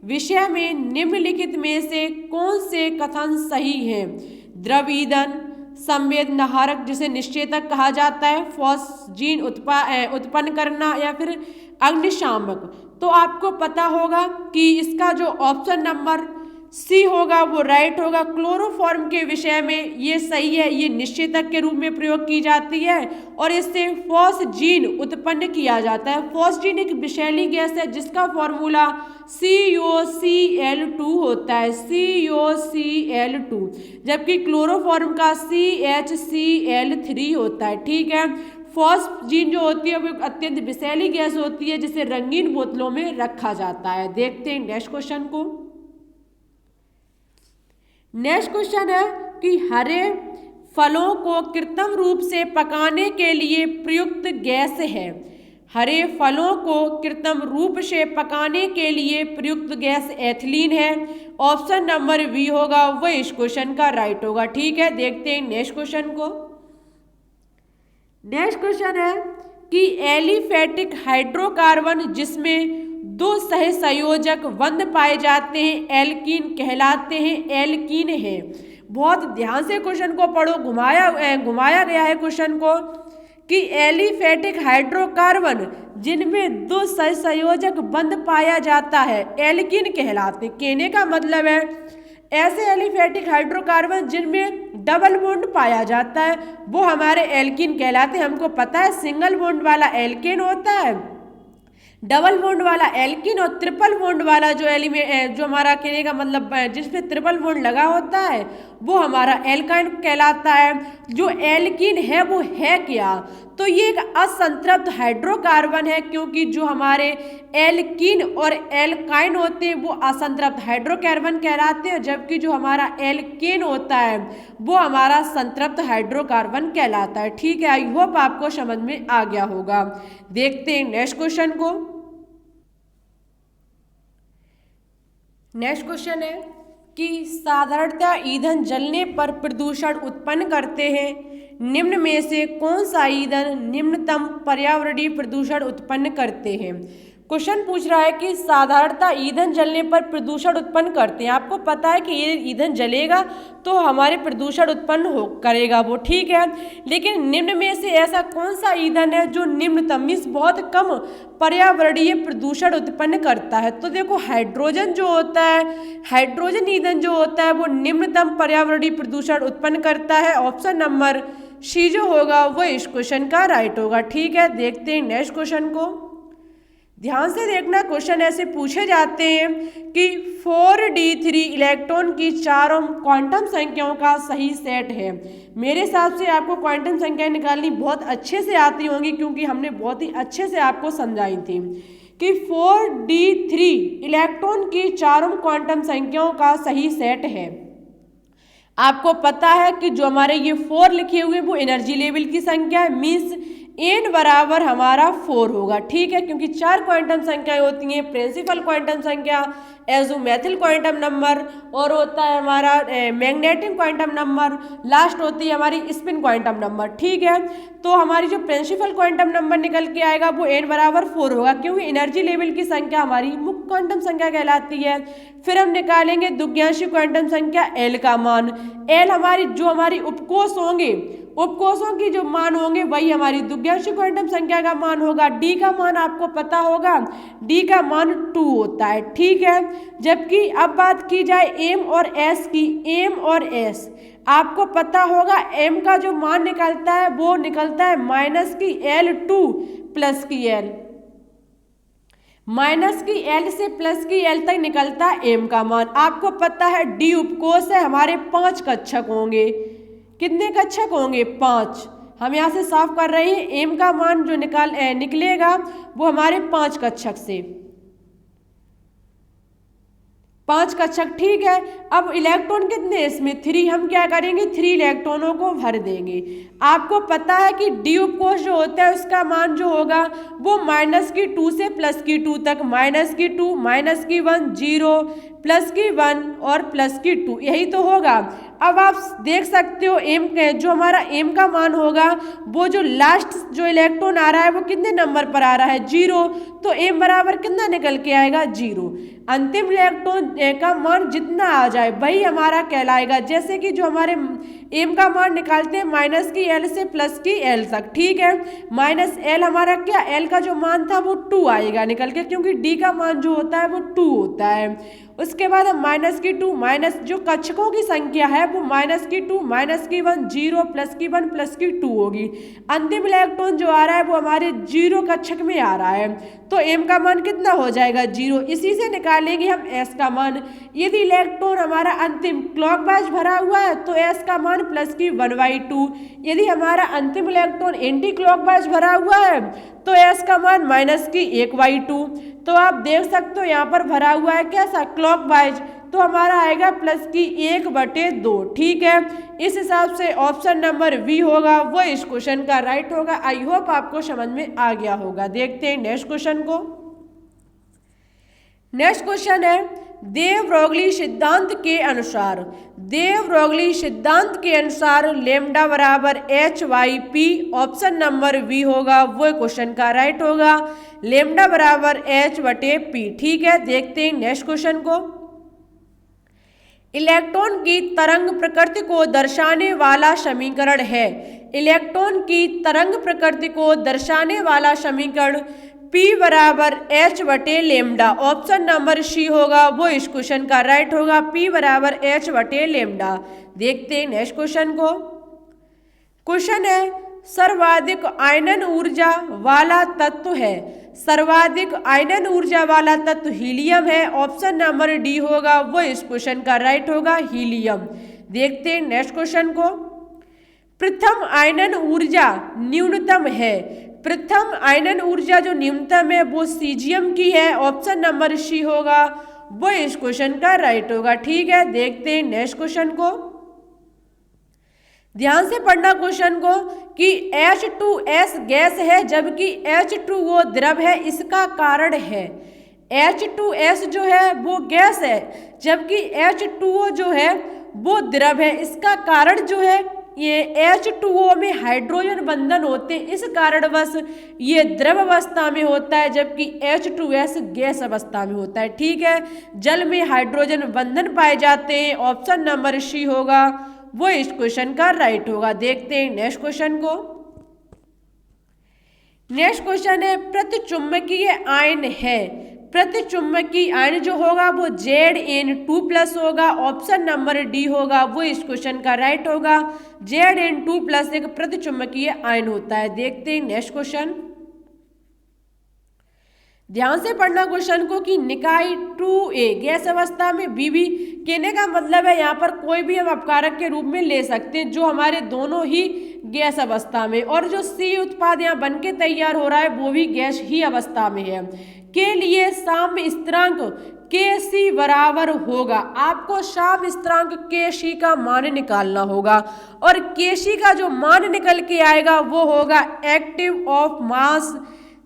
विषय में निम्नलिखित में से कौन से कथन सही हैं। द्रव ईंधन, संवेदनाहारक जिसे निश्चेतक कहा जाता है, फॉस्जीन उत्पन्न करना या फिर अग्निशामक। तो आपको पता होगा कि इसका जो ऑप्शन नंबर सी होगा वो राइट होगा। क्लोरोफॉर्म के विषय में ये सही है, ये निश्चेतक के रूप में प्रयोग की जाती है और इससे फॉस्जीन उत्पन्न किया जाता है। फॉस्जीन एक विषैली गैस है जिसका फॉर्मूला COCl2 होता है, COCl2, जबकि क्लोरोफॉर्म का CHCl3 होता है। ठीक है, फॉस्जीन जो होती है वो एक अत्यंत विषैली गैस होती है जिसे रंगीन बोतलों में रखा जाता है। देखते हैं नेक्स्ट क्वेश्चन को। नेक्स्ट क्वेश्चन है कि हरे फलों को कृत्रिम रूप से पकाने के लिए प्रयुक्त गैस है। हरे फलों को कृत्रिम रूप से पकाने के लिए प्रयुक्त गैस एथिलीन है। ऑप्शन नंबर बी होगा वह इस क्वेश्चन का राइट होगा। ठीक है, देखते हैं नेक्स्ट क्वेश्चन को। नेक्स्ट क्वेश्चन है कि एलिफेटिक हाइड्रोकार्बन जिसमें दो सहसंयोजक बंध पाए जाते हैं एल्कीन कहलाते हैं, एल्कीन है। बहुत ध्यान से क्वेश्चन को पढ़ो, घुमाया गया है क्वेश्चन को कि एलिफेटिक हाइड्रोकार्बन जिनमें दो सहसंयोजक बंध पाया जाता है एल्कीन कहलाते। कहने का मतलब है ऐसे एलिफेटिक हाइड्रोकार्बन जिनमें डबल बॉन्ड पाया जाता है वो हमारे एल्कीन कहलाते हैं। हमको पता है सिंगल बॉन्ड वाला एल्केन होता है, डबल बॉन्ड वाला एल्कीन, और ट्रिपल बॉन्ड वाला जो एलिमेंट जो हमारा कहने का मतलब जिसमें ट्रिपल बॉन्ड लगा होता है वो हमारा एल्काइन कहलाता है। जो एल्कीन है वो है क्या, तो ये एक असंतृप्त हाइड्रोकार्बन है, क्योंकि जो हमारे एल्कीन और एल्काइन होते हैं वो असंतृप्त हाइड्रोकार्बन कहलाते हैं, जबकि जो हमारा एल्केन होता है वो हमारा संतृप्त हाइड्रोकार्बन कहलाता है। ठीक है, आई होप आपको समझ में आ गया होगा। देखते हैं नेक्स्ट क्वेश्चन को। नेक्स्ट क्वेश्चन है कि साधारणतः ईंधन जलने पर प्रदूषण उत्पन्न करते हैं, निम्न में से कौन सा ईंधन निम्नतम पर्यावरणीय प्रदूषण उत्पन्न करते हैं। क्वेश्चन पूछ रहा है कि साधारणतः ईंधन जलने पर प्रदूषण उत्पन्न करते हैं। आपको पता है कि ये ईंधन जलेगा तो हमारे प्रदूषण उत्पन्न करेगा वो, ठीक है, लेकिन निम्न में से ऐसा कौन सा ईंधन है जो निम्नतम मीन्स बहुत कम पर्यावरणीय प्रदूषण उत्पन्न करता है। तो देखो हाइड्रोजन जो होता है, हाइड्रोजन ईंधन जो होता है वो निम्नतम पर्यावरणीय प्रदूषण उत्पन्न करता है। ऑप्शन नंबर सी जो होगा वो इस क्वेश्चन का राइट होगा। ठीक है, देखते हैं नेक्स्ट क्वेश्चन को। ध्यान से देखना, क्वेश्चन ऐसे पूछे जाते हैं कि 4d3 इलेक्ट्रॉन की चारों क्वांटम संख्याओं का सही सेट है। मेरे हिसाब से आपको क्वांटम संख्याएं निकालनी बहुत अच्छे से आती होंगी, क्योंकि हमने बहुत ही अच्छे से आपको समझाई थी कि 4d3 इलेक्ट्रॉन की चारों क्वांटम संख्याओं का सही सेट है। आपको पता है कि जो हमारे ये 4 लिखे हुए वो एनर्जी लेवल की संख्या है, मीन्स n बराबर हमारा 4 होगा। ठीक है, क्योंकि 4 क्वांटम संख्याएं होती हैं, प्रिंसिपल क्वांटम संख्या, एजोमेथिल क्वांटम नंबर, और होता है हमारा मैग्नेटिक क्वांटम नंबर, लास्ट होती है हमारी स्पिन क्वांटम नंबर। ठीक है, तो हमारी जो प्रिंसिपल क्वांटम नंबर निकल के आएगा वो n बराबर 4 होगा, क्योंकि एनर्जी लेवल की संख्या हमारी मुख्य क्वांटम संख्या कहलाती है। फिर हम निकालेंगे दुग्धांशी क्वांटम संख्या l का मान। l हमारी जो हमारी उपकोष होंगे, उपकोषों की जो मान होंगे वही हमारी दुग्धांशी क्वांटम संख्या का मान होगा। d का मान आपको पता होगा, d का मान 2 होता है। ठीक है, जबकि अब बात की जाए m और s की, m और s आपको पता होगा m का जो मान निकलता है वो निकलता है माइनस की L2 प्लस की L, माइनस की L से प्लस की L तक निकलता है m का मान। आपको पता है d उपकोष है, हमारे 5 कक्षक होंगे। कितने कक्षक होंगे? 5। हम यहाँ से साफ कर रहे हैं, m का मान जो निकलेगा वो हमारे 5 कक्षक से, 5 कक्षक। ठीक है, अब इलेक्ट्रॉन कितने इसमें? 3। हम क्या करेंगे, 3 इलेक्ट्रॉनों को भर देंगे। आपको पता है कि डी उपकोष जो होता है उसका मान जो होगा वो -2 से +2 तक, -2, -1, 0, प्लस की 1 और प्लस की 2, यही तो होगा। अब आप देख सकते हो एम जो हमारा एम का मान होगा वो जो लास्ट जो इलेक्ट्रॉन आ रहा है वो कितने नंबर पर आ रहा है 0, तो एम बराबर कितना निकल के आएगा 0। अंतिम इलेक्ट्रॉन का मान जितना आ जाए वही हमारा कहलाएगा। जैसे कि जो हमारे एम का मान निकालते हैं माइनस की एल से प्लस की एल तक, ठीक है। माइनस एल हमारा क्या, एल का जो मान था वो 2 आएगा निकल के, क्योंकि डी का मान जो होता है वो 2 होता है। उसके बाद हम माइनस की 2 माइनस जो कक्षकों की संख्या है वो माइनस की 2 माइनस की 1 0 प्लस की 1 प्लस की 2 होगी। अंतिम इलेक्ट्रॉन जो आ रहा है वो हमारे 0 कक्षक में आ रहा है, तो एम का मान कितना हो जाएगा 0। इसी से निकालेंगे हम एस का मान। यदि इलेक्ट्रॉन हमारा अंतिम क्लॉकवाइज भरा हुआ है तो एस का मान प्लस की 1/2। यदि हमारा अंतिम इलेक्ट्रॉन एंटी क्लॉकवाइज भरा हुआ है तो एस का मान माइनस की 1/2। तो आप देख सकते हो यहाँ पर भरा हुआ है कैसा, क्लॉकवाइज, तो हमारा आएगा प्लस की 1/2, ठीक है। इस हिसाब से ऑप्शन नंबर बी होगा वो इस क्वेश्चन का राइट होगा। आई होप आपको समझ में आ गया होगा। देखते हैं नेक्स्ट क्वेश्चन को। नेक्स्ट क्वेश्चन है देव-ब्रोगली सिद्धांत के अनुसार, देव-ब्रोगली सिद्धांत के अनुसार लेमडा बराबर h/p, ऑप्शन नंबर बी होगा वो क्वेश्चन का राइट होगा। लेमडा बराबर h/p, ठीक है। देखते हैं नेक्स्ट क्वेश्चन को। इलेक्ट्रॉन की तरंग प्रकृति को दर्शाने वाला समीकरण है। इलेक्ट्रॉन की तरंग प्रकृति को दर्शाने वाला समीकरण P बराबर h/लेमडा, ऑप्शन नंबर सी होगा वो इस क्वेश्चन का राइट होगा। P बराबर h/लेमडा। देखते हैं नेक्स्ट क्वेश्चन को। क्वेश्चन है सर्वाधिक आयनन ऊर्जा वाला तत्व है। सर्वाधिक आयनन ऊर्जा वाला तत्व हीलियम है, ऑप्शन नंबर डी होगा वो इस क्वेश्चन का राइट होगा, हीलियम। देखते हैं नेक्स्ट क्वेश्चन को। प्रथम आयनन ऊर्जा न्यूनतम है। प्रथम आयनन ऊर्जा जो न्यूनतम है वो सीजियम की है, ऑप्शन नंबर सी होगा वो इस क्वेश्चन का राइट होगा, ठीक है। देखते हैं नेक्स्ट क्वेश्चन को। ध्यान से पढ़ना क्वेश्चन को कि H2S गैस है जबकि H2O द्रव है, इसका कारण है। H2S जो है वो गैस है जबकि H2O जो है वो द्रव है, इसका कारण जो है ये H2O में हाइड्रोजन बंधन होते हैं, इस कारणवश ये द्रव अवस्था में होता है जबकि H2S गैस अवस्था में होता है, ठीक है। जल में हाइड्रोजन बंधन पाए जाते हैं, ऑप्शन नंबर सी होगा वो इस क्वेश्चन का राइट होगा। देखते हैं नेक्स्ट क्वेश्चन को। नेक्स्ट क्वेश्चन है प्रतिचुंबकीय आयन है। प्रतिचुंबकीय आयन जो होगा वो Zn2+ होगा, ऑप्शन नंबर डी होगा वो इस क्वेश्चन का राइट होगा। Zn2+ एक प्रतिचुंबकीय आयन होता है। देखते हैं नेक्स्ट क्वेश्चन। ध्यान से पढ़ना क्वेश्चन को कि निकाय 2a गैस अवस्था में Bb, कहने का मतलब है यहाँ पर कोई भी हम अपकारक के रूप में ले सकते हैं जो हमारे दोनों ही गैस अवस्था में, और जो C उत्पाद यहाँ बन के तैयार हो रहा है वो भी गैस ही अवस्था में है, के लिए साम्य स्थिरांक Kc बराबर होगा। आपको साम्य स्थिरांक Kc का मान निकालना होगा और Kc का जो मान निकल के आएगा वो होगा एक्टिव ऑफ मास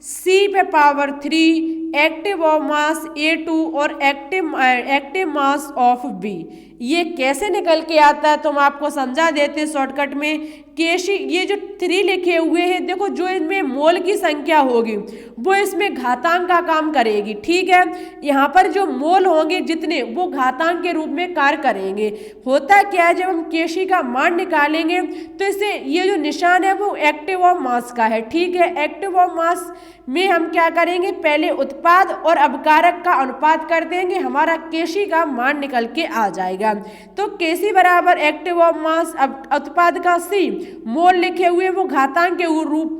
C पे power 3, active of mass A2 और एक्टिव मास ऑफ B। ये कैसे निकल के आता है तो हम आपको समझा देते हैं शॉर्टकट में। Kc ये जो 3 लिखे हुए हैं, देखो जो इनमें मोल की संख्या होगी वो इसमें घातांक का काम करेगी, ठीक है। यहाँ पर जो मोल होंगे जितने वो घातांक के रूप में कार्य करेंगे। होता क्या है जब हम Kc का मान निकालेंगे तो इसे ये जो निशान है वो एक्टिव ऑफ मास का है, ठीक है। एक्टिव ऑफ मास में हम क्या करेंगे, पहले उत्पाद और अपकारक का अनुपात कर देंगे, हमारा Kc का मान निकल के आ जाएगा। तो Kc बराबर एक्टिव ऑफ मास, अब उत्पाद का C, मोल लिखे हुए वो घातांक के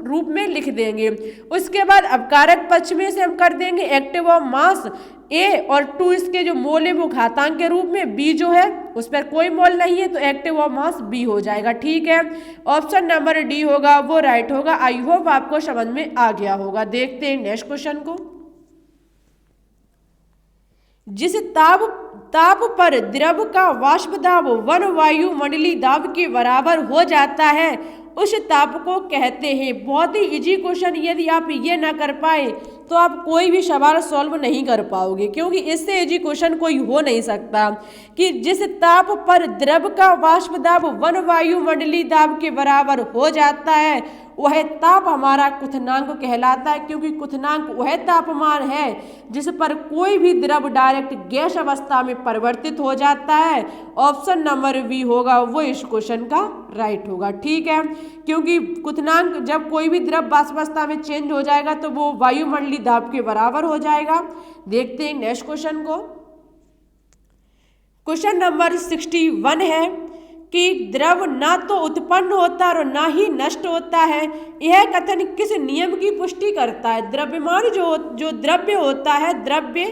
रूप में लिख देंगे। उसके बाद अपकारक पक्ष में से हम कर देंगे एक्टिव ऑफ मास A और 2 इसके जो मोल है वो घातांक के रूप में, B जो है उस पर कोई मोल नहीं है तो एक्टिव ऑफ मास B हो जाएगा, ठीक है। ऑप्शन नंबर डी होगा वो राइट होगा। आई होप आपको समझ में आ गया होगा। देखते हैं नेक्स्ट क्वेश्चन को। जिस ताप पर द्रव का वाष्प दाब 1 वायुमंडलीय दाब के बराबर हो जाता है उस ताप को कहते हैं। बहुत ही इजी क्वेश्चन, यदि आप ये ना कर पाए तो आप कोई भी सवाल सॉल्व नहीं कर पाओगे, क्योंकि इससे इजी क्वेश्चन कोई हो नहीं सकता कि जिस ताप पर द्रव का वाष्प दाब 1 वायुमंडलीय दाब के बराबर हो जाता है वह ताप हमारा क्वथनांक कहलाता है, क्योंकि क्वथनांक वह तापमान है जिस पर कोई भी द्रव डायरेक्ट गैस अवस्था में परिवर्तित हो जाता है। ऑप्शन नंबर बी होगा वो इस क्वेश्चन का राइट होगा। ठीक है, क्योंकि क्वथनांक जब कोई भी द्रव वाष्पावस्था में चेंज हो जाएगा तो वो वायुमंडलीय दाब के बराबर हो जाएगा। देखते हैं नेक्स्ट क्वेश्चन को। क्वेश्चन नंबर 61 है कि द्रव ना तो उत्पन्न होता और ना ही नष्ट होता है, यह कथन किस नियम की पुष्टि करता है। द्रव्यमान जो द्रव्य होता है, द्रव्य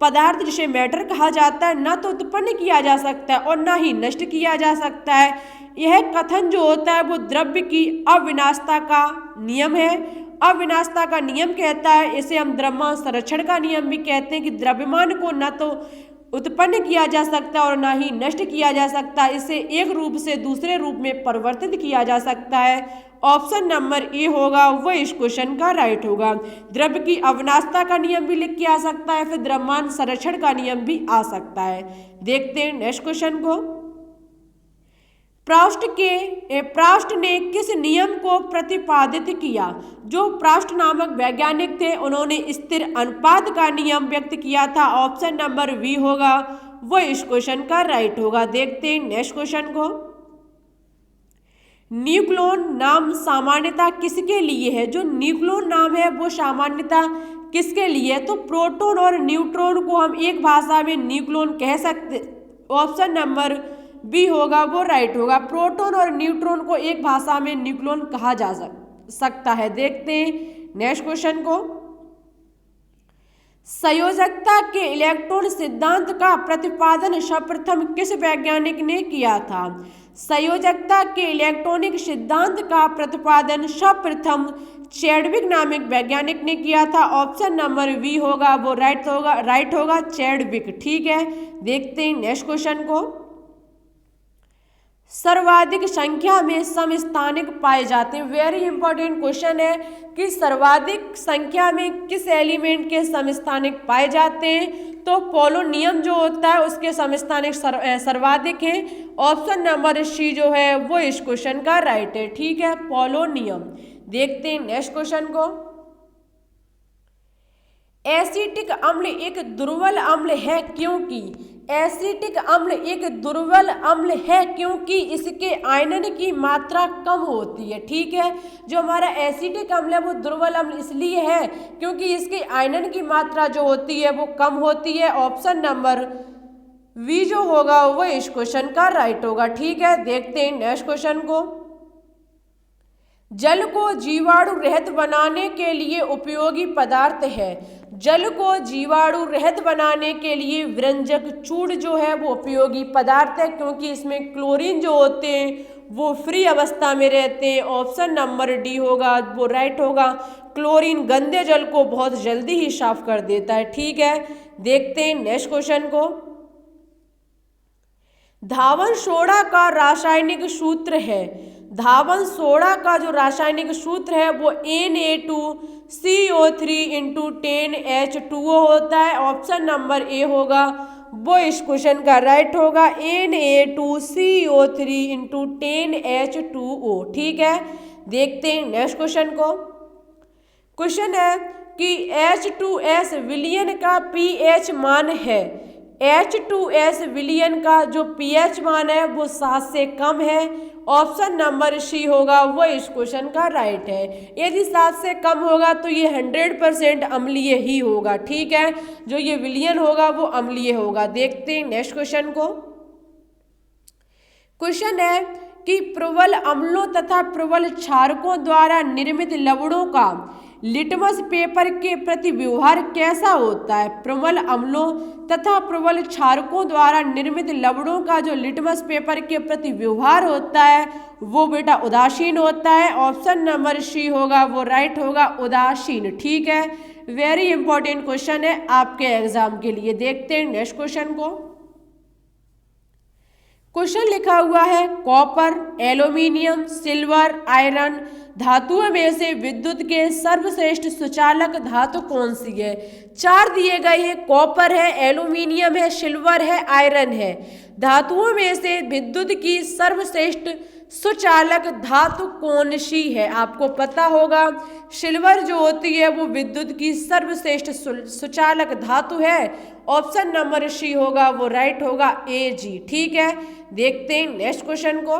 पदार्थ जिसे मैटर कहा जाता है, ना तो उत्पन्न किया जा सकता है और ना ही नष्ट किया जा सकता है। यह कथन जो होता है वो द्रव्य की अविनाशता का नियम है। अविनाशता का नियम कहता है, इसे हम द्रव्यमान संरक्षण का नियम भी कहते हैं कि द्रव्यमान को न तो उत्पन्न किया जा सकता और ना ही नष्ट किया जा सकता, इसे एक रूप से दूसरे रूप में परिवर्तित किया जा सकता है। ऑप्शन नंबर ए होगा वो इस क्वेश्चन का राइट होगा। द्रव्य की अविनाशता का नियम भी लिख के आ सकता है, फिर द्रव्यमान संरक्षण का नियम भी आ सकता है। देखते हैं नेक्स्ट क्वेश्चन को। प्राउस्ट ने किस नियम को प्रतिपादित किया। जो प्राउस्ट नामक वैज्ञानिक थे उन्होंने स्थिर अनुपात का नियम व्यक्त किया था। ऑप्शन नंबर बी होगा वो इस क्वेश्चन का राइट होगा। देखते हैं नेक्स्ट क्वेश्चन को। न्यूक्लियन नाम सामान्यता किसके लिए है। जो न्यूक्लियन नाम है वो सामान्यता किसके लिए है, तो प्रोटॉन और न्यूट्रॉन को हम एक भाषा में न्यूक्लियन कह सकते। ऑप्शन नंबर बी होगा वो राइट होगा। प्रोटॉन और न्यूट्रॉन को एक भाषा में न्यूक्लियन कहा जा सकता है। देखते हैं नेक्स्ट क्वेश्चन को। संयोजकता के इलेक्ट्रॉन सिद्धांत का प्रतिपादन सर्वप्रथम किस वैज्ञानिक ने किया था। संयोजकता के इलेक्ट्रॉनिक सिद्धांत का प्रतिपादन सर्वप्रथम चैडविक नामक वैज्ञानिक ने किया था। ऑप्शन नंबर बी होगा वो राइट होगा चैडविक। ठीक है, देखते हैं नेक्स्ट क्वेश्चन को। सर्वाधिक संख्या में समस्थानिक पाए जाते हैं। वेरी इंपॉर्टेंट क्वेश्चन है कि सर्वाधिक संख्या में किस एलिमेंट के समस्थानिक पाए जाते हैं, तो पोलोनियम जो होता है उसके समस्थानिक सर्वाधिक हैं। ऑप्शन नंबर सी जो है वो इस क्वेश्चन का राइट है। ठीक है, पोलोनियम। देखते हैं नेक्स्ट क्वेश्चन को। एसिटिक अम्ल एक दुर्बल अम्ल है क्योंकि। एसिटिक अम्ल एक दुर्बल अम्ल है क्योंकि इसके आयनन की मात्रा कम होती है। ठीक है, जो हमारा एसिटिक अम्ल है वो दुर्बल अम्ल इसलिए है क्योंकि इसके आयनन की मात्रा जो होती है वो कम होती है। ऑप्शन नंबर बी जो होगा वो इस क्वेश्चन का राइट होगा। ठीक है, देखते हैं नेक्स्ट क्वेश्चन को। जल को जीवाणु रहित बनाने के लिए उपयोगी पदार्थ है। जल को जीवाणु रहित बनाने के लिए व्यंजक चूर्ण जो है वो उपयोगी पदार्थ है, क्योंकि इसमें क्लोरीन जो होते हैं वो फ्री अवस्था में रहते हैं। ऑप्शन नंबर डी होगा वो राइट होगा। क्लोरीन गंदे जल को बहुत जल्दी ही साफ कर देता है। ठीक है, देखते हैं नेक्स्ट क्वेश्चन को। धावन सोडा का रासायनिक सूत्र है। धावन सोडा का जो रासायनिक सूत्र है वो Na2CO3 × 10H2O होता है। ऑप्शन नंबर ए होगा वो इस क्वेश्चन का राइट होगा। Na2CO3 × 10H2O। ठीक है, देखते हैं नेक्स्ट क्वेश्चन को। क्वेश्चन है कि H2S विलयन का pH मान है। H2S विलयन का जो pH मान है वो 7 से कम है। ऑप्शन नंबर सी होगा वो इस क्वेश्चन का राइट है। यदि 7 से कम होगा तो ये 100% अम्लीय ही होगा। ठीक है, जो ये विलयन होगा वो अम्लीय होगा। देखते हैं नेक्स्ट क्वेश्चन को। क्वेश्चन है कि प्रबल अम्लों तथा प्रबल क्षारकों द्वारा निर्मित लवणों का लिटमस पेपर के प्रति व्यवहार कैसा होता है। प्रबल अम्लों तथा प्रबल क्षारकों द्वारा निर्मित लवणों का जो लिटमस पेपर के प्रति व्यवहार होता है वो बेटा उदासीन होता है। ऑप्शन नंबर सी होगा वो राइट होगा उदासीन। ठीक है, वेरी इंपॉर्टेंट क्वेश्चन है आपके एग्जाम के लिए। देखते हैं नेक्स्ट क्वेश्चन को। क्वेश्चन लिखा हुआ है कॉपर, एल्यूमिनियम, सिल्वर, आयरन धातुओं में से विद्युत के सर्वश्रेष्ठ सुचालक धातु कौन सी है। चार दिए गए हैं, कॉपर है, एल्यूमिनियम है, सिल्वर है, आयरन है। धातुओं में से विद्युत की सर्वश्रेष्ठ सुचालक धातु कौन सी है। आपको पता होगा सिल्वर जो होती है वो विद्युत की सर्वश्रेष्ठ सुचालक धातु है। ऑप्शन नंबर सी होगा वो राइट होगा, Ag। ठीक है, देखते हैं नेक्स्ट क्वेश्चन को।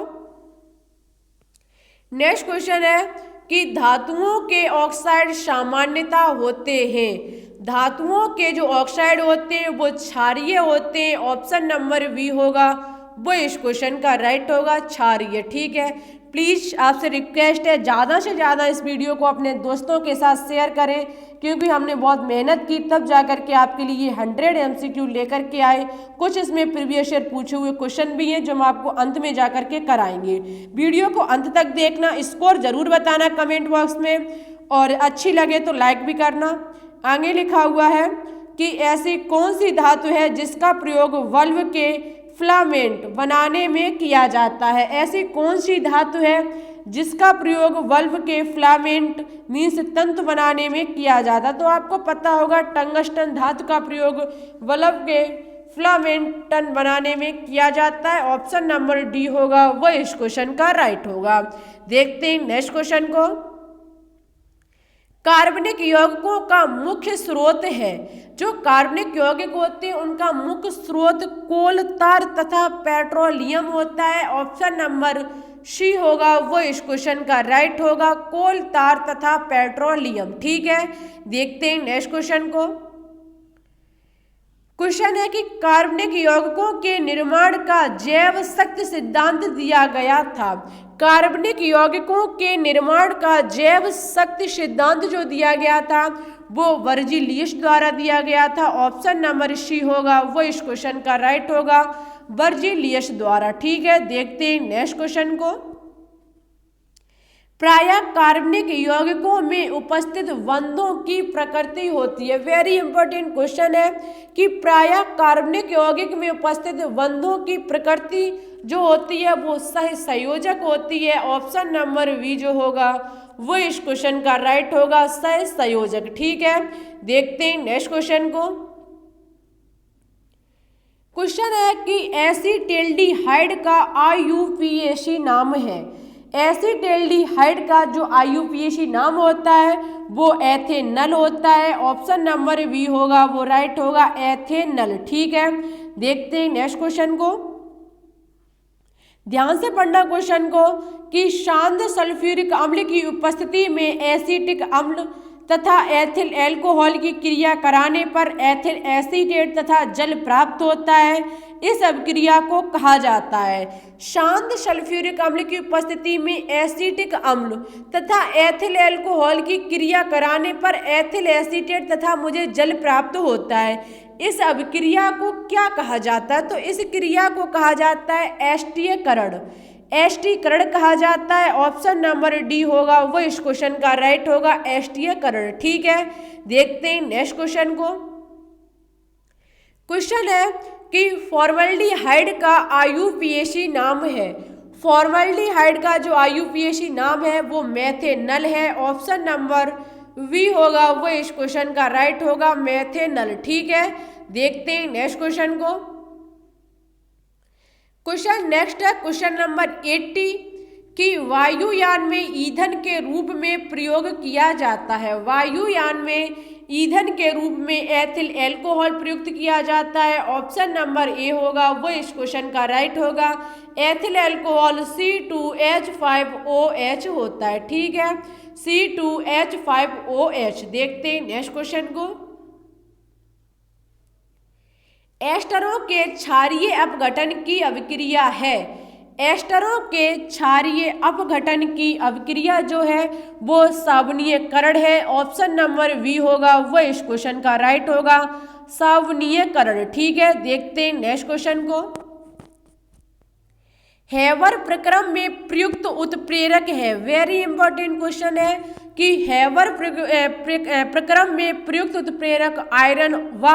नेक्स्ट क्वेश्चन है कि धातुओं के ऑक्साइड सामान्यता होते हैं। धातुओं के जो ऑक्साइड होते हैं वो क्षारीय होते हैं। ऑप्शन नंबर बी होगा वो इस क्वेश्चन का राइट होगा, क्षारीय। ठीक है, प्लीज़ आपसे रिक्वेस्ट है ज़्यादा से ज़्यादा इस वीडियो को अपने दोस्तों के साथ शेयर करें, क्योंकि हमने बहुत मेहनत की तब जा कर के आपके लिए 100 MCQ लेकर के आए। कुछ इसमें प्रीवियस ईयर पूछे हुए क्वेश्चन भी हैं जो हम आपको अंत में जा कर के कराएंगे। वीडियो को अंत तक देखना, स्कोर जरूर बताना कमेंट बॉक्स में, और अच्छी लगे तो लाइक भी करना। आगे लिखा हुआ है कि ऐसी कौन सी धातु है जिसका प्रयोग बल्ब के फिलामेंट बनाने में किया जाता है। ऐसी कौन सी धातु है जिसका प्रयोग बल्ब के फिलामेंट मीन्स तंतु बनाने में किया जाता है। तो आपको पता होगा टंगस्टन धातु का प्रयोग बल्ब के फिलामेंट बनाने में किया जाता है। ऑप्शन नंबर डी होगा वो इस क्वेश्चन का राइट होगा। देखते हैं नेक्स्ट क्वेश्चन को। कार्बनिक यौगिकों का मुख्य स्रोत है। जो कार्बनिक यौगिक होते हैं उनका मुख्य स्रोत कोल, तार तथा पेट्रोलियम होता है। ऑप्शन नंबर सी होगा वो इस क्वेश्चन का राइट होगा, कोल, तार तथा पेट्रोलियम। ठीक है, देखते हैं नेक्स्ट क्वेश्चन को। क्वेश्चन है कि कार्बनिक यौगिकों के निर्माण का जैव शक्ति सिद्धांत दिया गया था। कार्बनिक यौगिकों के निर्माण का जैव शक्ति सिद्धांत जो दिया गया था वो बर्जीलियस द्वारा दिया गया था। ऑप्शन नंबर सी होगा वो इस क्वेश्चन का राइट होगा, बर्जीलियस द्वारा। ठीक है, देखते हैं नेक्स्ट क्वेश्चन को। प्रायः कार्बनिक यौगिकों में उपस्थित बंधों की प्रकृति होती है। वेरी इंपॉर्टेंट क्वेश्चन है कि प्रायः कार्बनिक यौगिक में उपस्थित बंधों की प्रकृति जो होती है वो सहसंयोजक होती है। ऑप्शन नंबर बी जो होगा वो इस क्वेश्चन का राइट होगा, सहसंयोजक। ठीक है, देखते हैं नेक्स्ट क्वेश्चन को। क्वेश्चन है कि एसिटिल्डिहाइड का IUPAC नाम है। एसिटिल्डिहाइड का जो IUPAC नाम होता है वो एथेनल होता है। ऑप्शन नंबर बी होगा वो राइट होगा, एथेनल। ठीक है, देखते हैं नेक्स्ट क्वेश्चन को। ध्यान से पढ़ना क्वेश्चन को कि शांत सल्फ्यूरिक अम्ल की उपस्थिति में एसिटिक अम्ल तथा एथिल एल्कोहल की क्रिया कराने पर एथिल एसीटेट तथा जल प्राप्त होता है। इस अभिक्रिया को कहा जाता है। शांत सल्फ्यूरिक अम्ल की उपस्थिति में एसिटिक अम्ल तथा एथिल एल्कोहल की क्रिया कराने पर एथिल एसीटेट तथा मुझे जल प्राप्त होता है। इस अभिक्रिया को क्या कहा जाता है। तो इस क्रिया को कहा जाता है एस्टीयकरण। एस्टीकरण कहा जाता है। ऑप्शन नंबर डी होगा वो इस क्वेश्चन का राइट होगा, एस्टीयकरण। ठीक है, देखते हैं नेक्स्ट क्वेश्चन को। क्वेश्चन है कि फॉर्मल्डिहाइड का IUPAC नाम है। फॉर्मल्डिहाइड का जो IUPAC नाम है वो मेथेनल है। ऑप्शन नंबर वी होगा वो इस क्वेश्चन का राइट होगा, मेथेनल। ठीक है, देखते हैं नेक्स्ट क्वेश्चन को। क्वेश्चन नेक्स्ट है क्वेश्चन नंबर 80 कि वायुयान में ईंधन के रूप में प्रयोग किया जाता है। वायुयान में ईंधन के रूप में एथिल एल्कोहल प्रयुक्त किया जाता है। ऑप्शन नंबर ए होगा वो इस क्वेश्चन का राइट होगा, एथिल एल्कोहल C2H5OH होता है। ठीक है, C2H5OH। देखते हैं नेक्स्ट क्वेश्चन को। एस्टरों के क्षारीय अपघटन की अभिक्रिया है। एस्टरों के क्षारीय अपघटन की अभिक्रिया जो है वो सावनीयकरण है। ऑप्शन नंबर बी होगा वो इस क्वेश्चन का राइट होगा, सावनीयकरण। ठीक है, देखते हैं नेक्स्ट क्वेश्चन को। हैवर प्रक्रम में प्रयुक्त उत्प्रेरक है। वेरी इंपॉर्टेंट क्वेश्चन है कि हैवर प्रक्रम में प्रयुक्त उत्प्रेरक आयरन व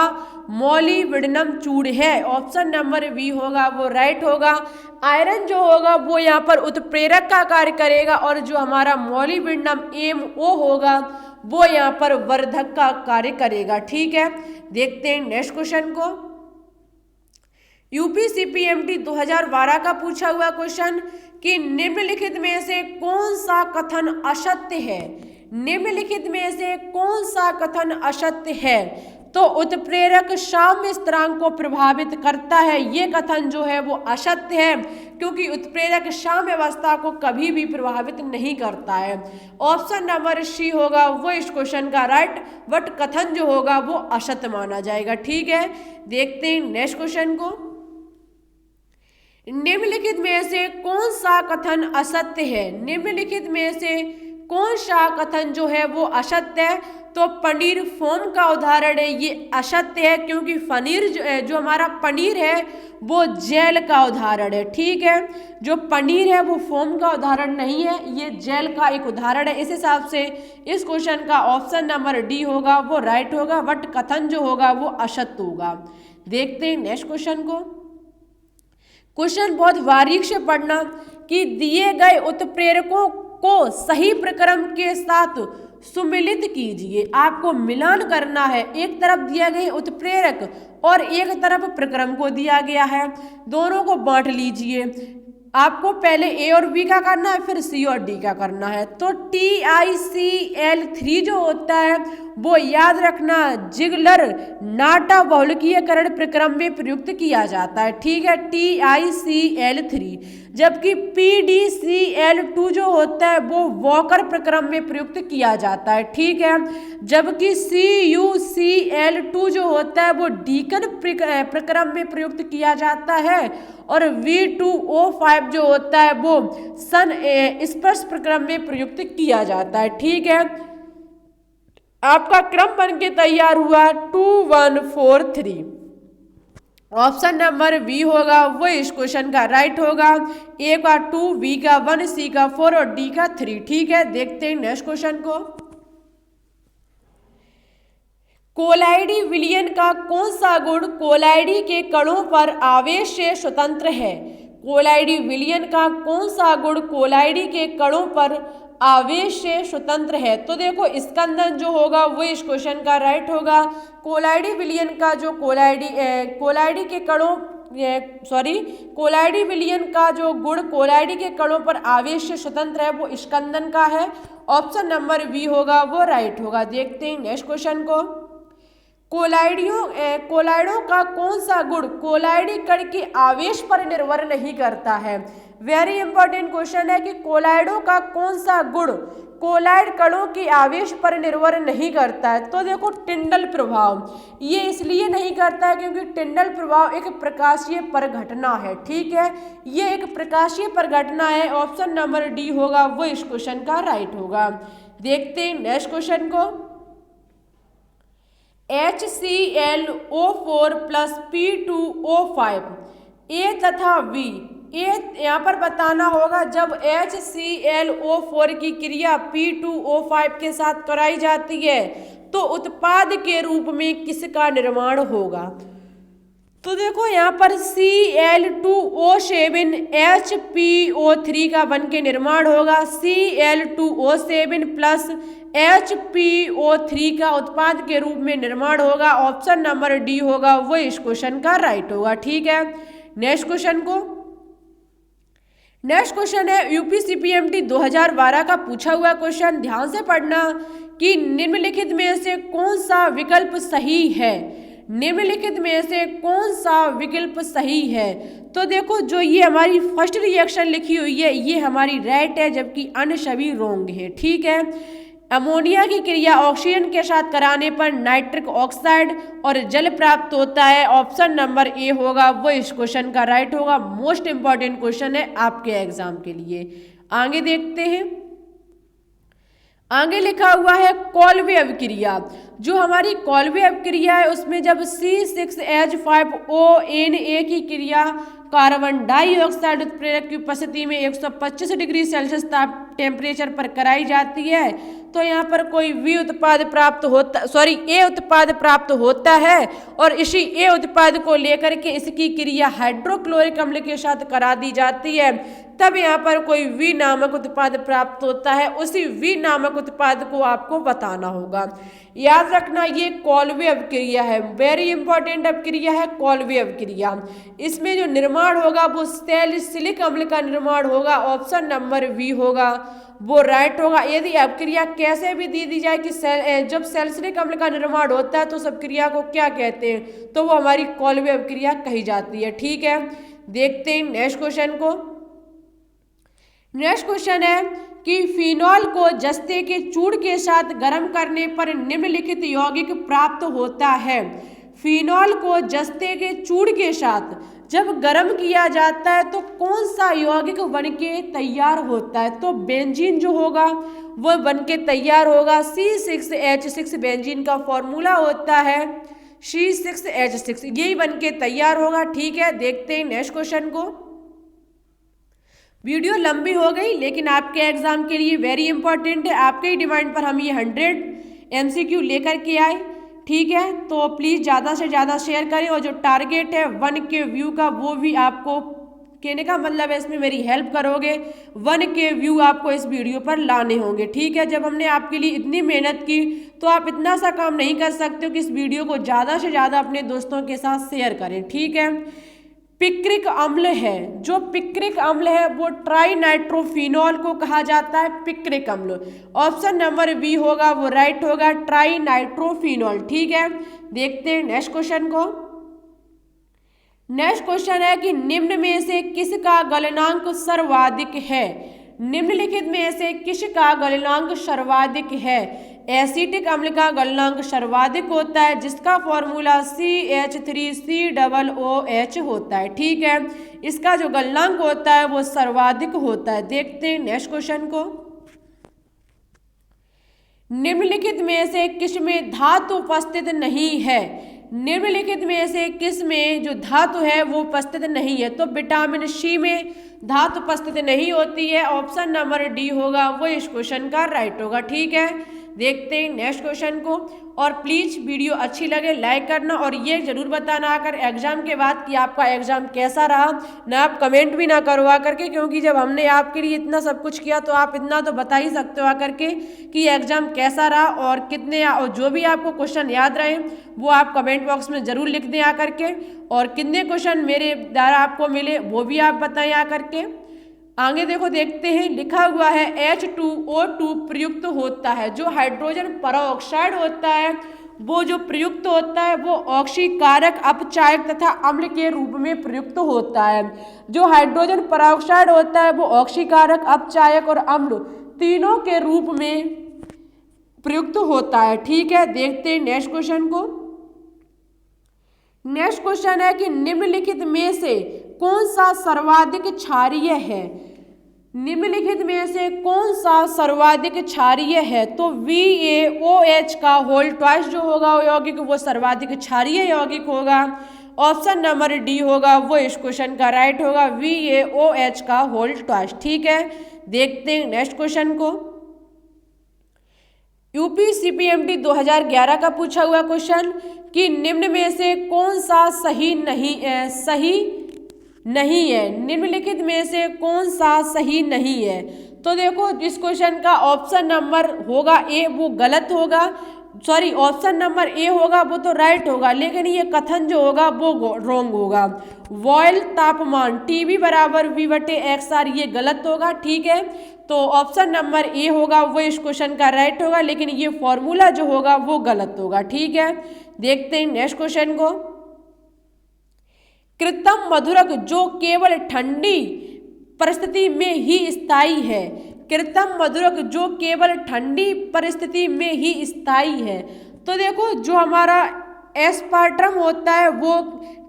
मोलिब्डेनम चूर्ण है। ऑप्शन नंबर बी होगा वो राइट होगा। आयरन जो होगा वो यहाँ पर उत्प्रेरक का कार्य करेगा और जो हमारा मोलिब्डेनम MO होगा वो यहाँ पर वर्धक का कार्य करेगा। ठीक है, देखते हैं नेक्स्ट क्वेश्चन को। UPCPMT 2012 का पूछा हुआ क्वेश्चन कि निम्नलिखित में से कौन सा कथन असत्य है। निम्नलिखित में से कौन सा कथन असत्य है। तो उत्प्रेरक साम्य स्थिरांक को प्रभावित करता है, ये कथन जो है वो असत्य है क्योंकि उत्प्रेरक साम्य अवस्था को कभी भी प्रभावित नहीं करता है। ऑप्शन नंबर सी होगा वो इस क्वेश्चन का राइट, बट कथन जो होगा वो असत्य माना जाएगा। ठीक है, देखते हैं नेक्स्ट क्वेश्चन को। निम्नलिखित में से कौन सा कथन असत्य है। निम्नलिखित में से कौन सा कथन जो है वो असत्य है। तो पनीर फोम का उदाहरण है, ये असत्य है क्योंकि पनीर जो हमारा पनीर है वो जेल का उदाहरण है। ठीक है, जो पनीर है वो फोम का उदाहरण नहीं है, ये जेल का एक उदाहरण है। इस हिसाब से इस क्वेश्चन का ऑप्शन नंबर डी होगा वो राइट होगा, बट कथन जो होगा वो असत्य होगा। देखते हैं नेक्स्ट क्वेश्चन को। क्वेश्चन बहुत बारीक से पढ़ना कि दिए गए उत्प्रेरकों को सही प्रक्रम के साथ सुमिलित कीजिए। आपको मिलान करना है, एक तरफ दिया गया उत्प्रेरक और एक तरफ प्रक्रम को दिया गया है, दोनों को बांट लीजिए। आपको पहले ए और बी का करना है, फिर सी और डी का करना है। तो TiCl3 जो होता है वो याद रखना जिगलर नाटा बहुलकीयकरण प्रक्रम में प्रयुक्त किया जाता है। ठीक है, TiCl3। जबकि PdCl2 जो होता है वो वॉकर प्रक्रम में प्रयुक्त किया जाता है। ठीक है, जबकि CuCl2 जो होता है वो डीकन प्रक्रम में प्रयुक्त किया जाता है और V2O5 जो होता है वो स्पर्श प्रक्रम में प्रयुक्त किया जाता है। ठीक है, आपका क्रम बन के तैयार हुआ 2 1 4 3। ऑप्शन नंबर बी होगा वो इस क्वेश्चन का राइट होगा। ए का 2, बी का 1, सी का 4 और डी का 3। ठीक है, देखते हैं नेक्स्ट क्वेश्चन को। कोलाइडी विलयन का कौन सा गुण कोलाइडी के कणों पर आवेश से स्वतंत्र है। कोलाइडी विलयन का कौन सा गुण कोलाइडी के कणों पर आवेश से स्वतंत्र है। तो देखो स्कंदन जो होगा वो इस क्वेश्चन का राइट होगा। कोलाइडी विलयन का जो कोलाइडी विलयन का जो गुण कोलाइडी के कणों पर आवेश से स्वतंत्र है वो स्कंदन का है। ऑप्शन नंबर बी होगा वो राइट होगा। देखते हैं नेक्स्ट क्वेश्चन को। कोलाइडों का कौन सा गुण कोलाइडी कण के आवेश पर निर्भर नहीं करता है। वेरी इंपॉर्टेंट क्वेश्चन है कि कोलाइडों का कौन सा गुण कोलाइड कणों के आवेश पर निर्भर नहीं करता है। तो देखो टिंडल प्रभाव, ये इसलिए नहीं करता है क्योंकि टिंडल प्रभाव एक प्रकाशीय परघटना है। ठीक है, ये एक प्रकाशीय परघटना है। ऑप्शन नंबर डी होगा वो इस क्वेश्चन का राइट होगा। देखते हैं नेक्स्ट क्वेश्चन को। HClO4 प्लस P2O5 ए तथा बी, ए यहाँ पर बताना होगा जब HClO4 की क्रिया P2O5 के साथ कराई जाती है तो उत्पाद के रूप में किसका निर्माण होगा। तो देखो यहाँ पर Cl2O7 HPO3 का बन के निर्माण होगा। Cl2O7 प्लस HPO3 का उत्पाद के रूप में निर्माण होगा। ऑप्शन नंबर डी होगा वो इस क्वेश्चन का राइट होगा। ठीक है, नेक्स्ट क्वेश्चन को। नेक्स्ट क्वेश्चन है UPCPMT 2012 का पूछा हुआ क्वेश्चन, ध्यान से पढ़ना कि निम्नलिखित में से कौन सा विकल्प सही है। निम्नलिखित में से कौन सा विकल्प सही है। तो देखो जो ये हमारी फर्स्ट रिएक्शन लिखी हुई है ये हमारी राइट है, जबकि अन्य सभी रॉन्ग है। ठीक है, अमोनिया की क्रिया ऑक्सीजन के साथ कराने पर नाइट्रिक ऑक्साइड और जल प्राप्त होता है। ऑप्शन नंबर ए होगा वो इस क्वेश्चन का राइट होगा। मोस्ट इंपॉर्टेंट क्वेश्चन है आपके एग्जाम के लिए। आगे देखते हैं। आगे लिखा हुआ है कॉल्वे अभिक्रिया। जो हमारी कॉल्वे अभिक्रिया है उसमें जब C6H5ONA की क्रिया कार्बन डाइऑक्साइड उत्प्रेरक की उपस्थिति में 125 डिग्री सेल्सियस टेम्परेचर पर कराई जाती है तो यहाँ पर कोई ए उत्पाद प्राप्त होता है और इसी ए उत्पाद को लेकर के इसकी क्रिया हाइड्रोक्लोरिक अम्ल के साथ करा दी जाती है, तब यहाँ पर कोई वी नामक उत्पाद प्राप्त होता है। उसी वी नामक उत्पाद को आपको बताना होगा। याद रखना ये कॉल्वे अभिक्रिया है, वेरी इंपॉर्टेंट अभिक्रिया है कॉल्वे अभिक्रिया। इसमें जो निर्माण होगा वो सैलिसिलिक अम्ल का निर्माण होगा, ऑप्शन नंबर बी होगा वो राइट होगा। यदि अभिक्रिया कैसे भी दी जाए कि जब सैलिसिलिक अम्ल का निर्माण होता है तो सब क्रिया को क्या कहते हैं, तो वो हमारी कॉल्वे अभिक्रिया कही जाती है। ठीक है, देखते हैं नेक्स्ट क्वेश्चन को। नेक्स्ट क्वेश्चन है कि फिनॉल को जस्ते के चूड़ के साथ गर्म करने पर निम्नलिखित यौगिक प्राप्त होता है। फिनॉल को जस्ते के चूड़ के साथ जब गर्म किया जाता है तो कौन सा यौगिक बनके तैयार होता है, तो बेंजीन जो होगा वो बनके तैयार होगा। C6H6 बेंजीन का फॉर्मूला होता है C6H6, यही बनके तैयार होगा। ठीक है, देखते हैं नेक्स्ट क्वेश्चन को। वीडियो लंबी हो गई लेकिन आपके एग्जाम के लिए वेरी इंपॉर्टेंट है, आपके ही डिमांड पर हम ये 100 MCQ लेकर के आए। ठीक है, तो प्लीज़ ज़्यादा से ज़्यादा शेयर करें और जो टारगेट है 1K व्यू का वो भी आपको, कहने का मतलब है इसमें मेरी हेल्प करोगे, 1K व्यू आपको इस वीडियो पर लाने होंगे। ठीक है, जब हमने आपके लिए इतनी मेहनत की तो आप इतना सा काम नहीं कर सकते हो कि इस वीडियो को ज़्यादा से ज़्यादा अपने दोस्तों के साथ शेयर करें। ठीक है, पिक्रिक अम्ल है, जो पिक्रिक अम्ल है वो ट्राइनाइट्रोफिनॉल को कहा जाता है पिक्रिक अम्ल, ऑप्शन नंबर बी होगा वो राइट होगा, ट्राइनाइट्रोफिनॉल। ठीक है, देखते हैं नेक्स्ट क्वेश्चन को। नेक्स्ट क्वेश्चन है कि निम्न में से किसका गलनांक सर्वाधिक है। निम्नलिखित में से किसका गलनांक सर्वाधिक है। एसिटिक अम्ल का गलनांक सर्वाधिक होता है जिसका फॉर्मूला CH3COOH होता है। ठीक है, इसका जो गलनांक होता है वो सर्वाधिक होता है। देखते हैं नेक्स्ट क्वेश्चन को। निम्नलिखित में से किस में धातु उपस्थित नहीं है। निम्नलिखित में से किस में जो धातु है वो उपस्थित नहीं है, तो विटामिन सी में धातु उपस्थित नहीं होती है, ऑप्शन नंबर डी होगा वो इस क्वेश्चन का राइट होगा। ठीक है, देखते हैं नेक्स्ट क्वेश्चन को। और प्लीज़ वीडियो अच्छी लगे लाइक करना और ये जरूर बताना आकर एग्जाम के बाद कि आपका एग्जाम कैसा रहा, ना आप कमेंट भी ना करो आकर के, क्योंकि जब हमने आपके लिए इतना सब कुछ किया तो आप इतना तो बता ही सकते हो आकर के कि एग्जाम कैसा रहा और कितने, और जो भी आपको क्वेश्चन याद रहे वो आप कमेंट बॉक्स में ज़रूर लिख दें आकर के, और कितने क्वेश्चन मेरे द्वारा आपको मिले वो भी आप बताएं आकर के। आगे देखो, देखते हैं, लिखा हुआ है H2O2 प्रयुक्त होता है। जो हाइड्रोजन परऑक्साइड होता है वो जो प्रयुक्त होता है वो ऑक्सीकारक, अपचायक तथा अम्ल के रूप में प्रयुक्त होता है। जो हाइड्रोजन परऑक्साइड होता है वो ऑक्सीकारक, अपचायक और अम्ल तीनों के रूप में प्रयुक्त होता है। ठीक है, देखते हैं नेक्स्ट क्वेश्चन को। नेक्स्ट क्वेश्चन है कि निम्नलिखित में से कौन सा सर्वाधिक क्षारीय है। निम्नलिखित में से कौन सा सर्वाधिक क्षारीय है, तो VaOH का होल ट्वाइस जो होगा वो यौगिक वो सर्वाधिक क्षारीय यौगिक होगा, ऑप्शन नंबर डी होगा वो इस क्वेश्चन का राइट होगा, VaOH का होल ट्वाइस। ठीक है, देखते हैं नेक्स्ट क्वेश्चन को। UPCPMT 2011 का पूछा हुआ क्वेश्चन कि निम्न में से कौन सा सही नहीं है। निम्नलिखित में से कौन सा सही नहीं है, तो देखो इस क्वेश्चन का ऑप्शन नंबर होगा ए वो गलत होगा, सॉरी ऑप्शन नंबर ए होगा वो तो राइट होगा, लेकिन ये कथन जो होगा वो रॉन्ग होगा। बॉयल तापमान TB बराबर V/XR ये गलत होगा। ठीक है, तो ऑप्शन नंबर ए होगा वो इस क्वेश्चन का राइट होगा, लेकिन ये फॉर्मूला जो होगा वो गलत होगा। ठीक है, देखते हैं नेक्स्ट क्वेश्चन को। कृत्रिम मधुरक जो केवल ठंडी परिस्थिति में ही स्थायी है। कृत्रिम मधुरक जो केवल ठंडी परिस्थिति में ही स्थायी है, तो देखो जो हमारा एस्पार्टम होता है वो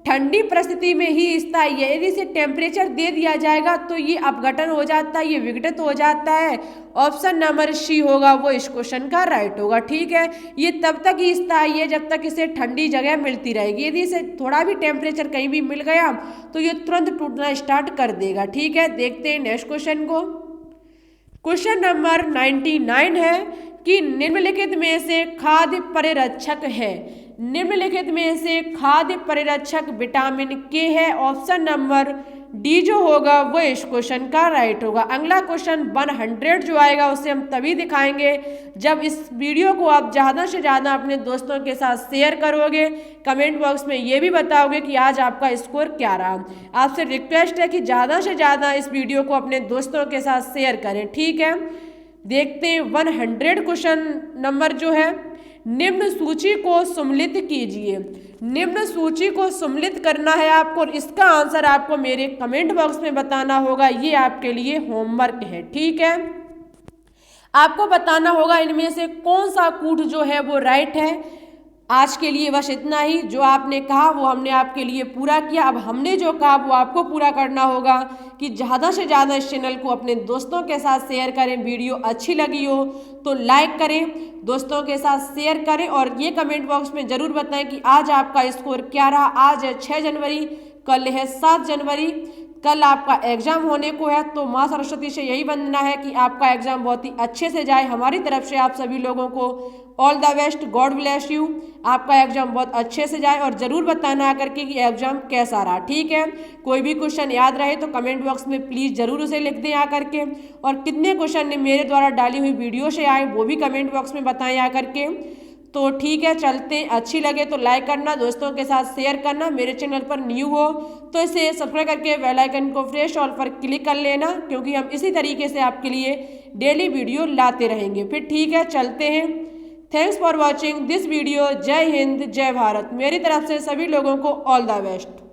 ठंडी परिस्थिति में ही स्थायी है। यदि इसे टेम्परेचर दे दिया जाएगा तो ये अपघटन हो जाता है, ये विघटित हो जाता है। ऑप्शन नंबर सी होगा वो इस क्वेश्चन का राइट होगा। ठीक है, ये तब तक ही स्थायी है जब तक इसे ठंडी जगह मिलती रहेगी। यदि इसे थोड़ा भी टेम्परेचर कहीं भी मिल गया तो ये तुरंत टूटना स्टार्ट कर देगा। ठीक है, देखते हैं नेक्स्ट क्वेश्चन को। क्वेश्चन नंबर 99 है कि निम्नलिखित में से खाद्य परिरक्षक है। निम्नलिखित में से खाद्य परिरक्षक विटामिन के है। ऑप्शन नंबर डी जो होगा वो इस क्वेश्चन का राइट होगा। अगला क्वेश्चन 100 जो आएगा उसे हम तभी दिखाएंगे जब इस वीडियो को आप ज़्यादा से ज़्यादा अपने दोस्तों के साथ शेयर करोगे। कमेंट बॉक्स में ये भी बताओगे कि आज आपका स्कोर क्या रहा। आपसे रिक्वेस्ट है कि ज़्यादा से ज़्यादा इस वीडियो को अपने दोस्तों के साथ शेयर करें। ठीक है, देखते हैं 100 क्वेश्चन नंबर जो है। निम्न सूची को सम्मिलित कीजिए। निम्न सूची को सम्मिलित करना है आपको और इसका आंसर आपको मेरे कमेंट बॉक्स में बताना होगा। ये आपके लिए होमवर्क है। ठीक है, आपको बताना होगा इनमें से कौन सा कूट जो है वो राइट है। आज के लिए बस इतना ही। जो आपने कहा वो हमने आपके लिए पूरा किया। अब हमने जो कहा वो आपको पूरा करना होगा कि ज़्यादा से ज़्यादा इस चैनल को अपने दोस्तों के साथ शेयर करें। वीडियो अच्छी लगी हो तो लाइक करें, दोस्तों के साथ शेयर करें और ये कमेंट बॉक्स में ज़रूर बताएं कि आज आपका स्कोर क्या रहा। आज है 6 जनवरी, कल है 7 जनवरी। कल आपका एग्जाम होने को है तो माँ सरस्वती से यही वंदना है कि आपका एग्जाम बहुत ही अच्छे से जाए। हमारी तरफ से आप सभी लोगों को all the best, God bless you. आपका एग्जाम बहुत अच्छे से जाए और ज़रूर बताना आकर के कि एग्जाम कैसा रहा। ठीक है, कोई भी क्वेश्चन याद रहे तो कमेंट बॉक्स में प्लीज़ ज़रूर उसे लिख दें आकर के। और कितने क्वेश्चन मेरे द्वारा डाली हुई वीडियो से आए वो भी कमेंट बॉक्स में बताएं आकर के। तो ठीक है, चलते हैं। अच्छी लगे तो लाइक करना, दोस्तों के साथ शेयर करना। मेरे चैनल पर न्यू हो तो इसे सब्सक्राइब करके बेल आइकन को प्रेस ऑल पर क्लिक कर लेना, क्योंकि हम इसी तरीके से आपके लिए डेली वीडियो लाते रहेंगे। फिर ठीक है, चलते हैं। Thanks for watching this video. जय हिंद, जय भारत। मेरी तरफ से सभी लोगों को ऑल द बेस्ट।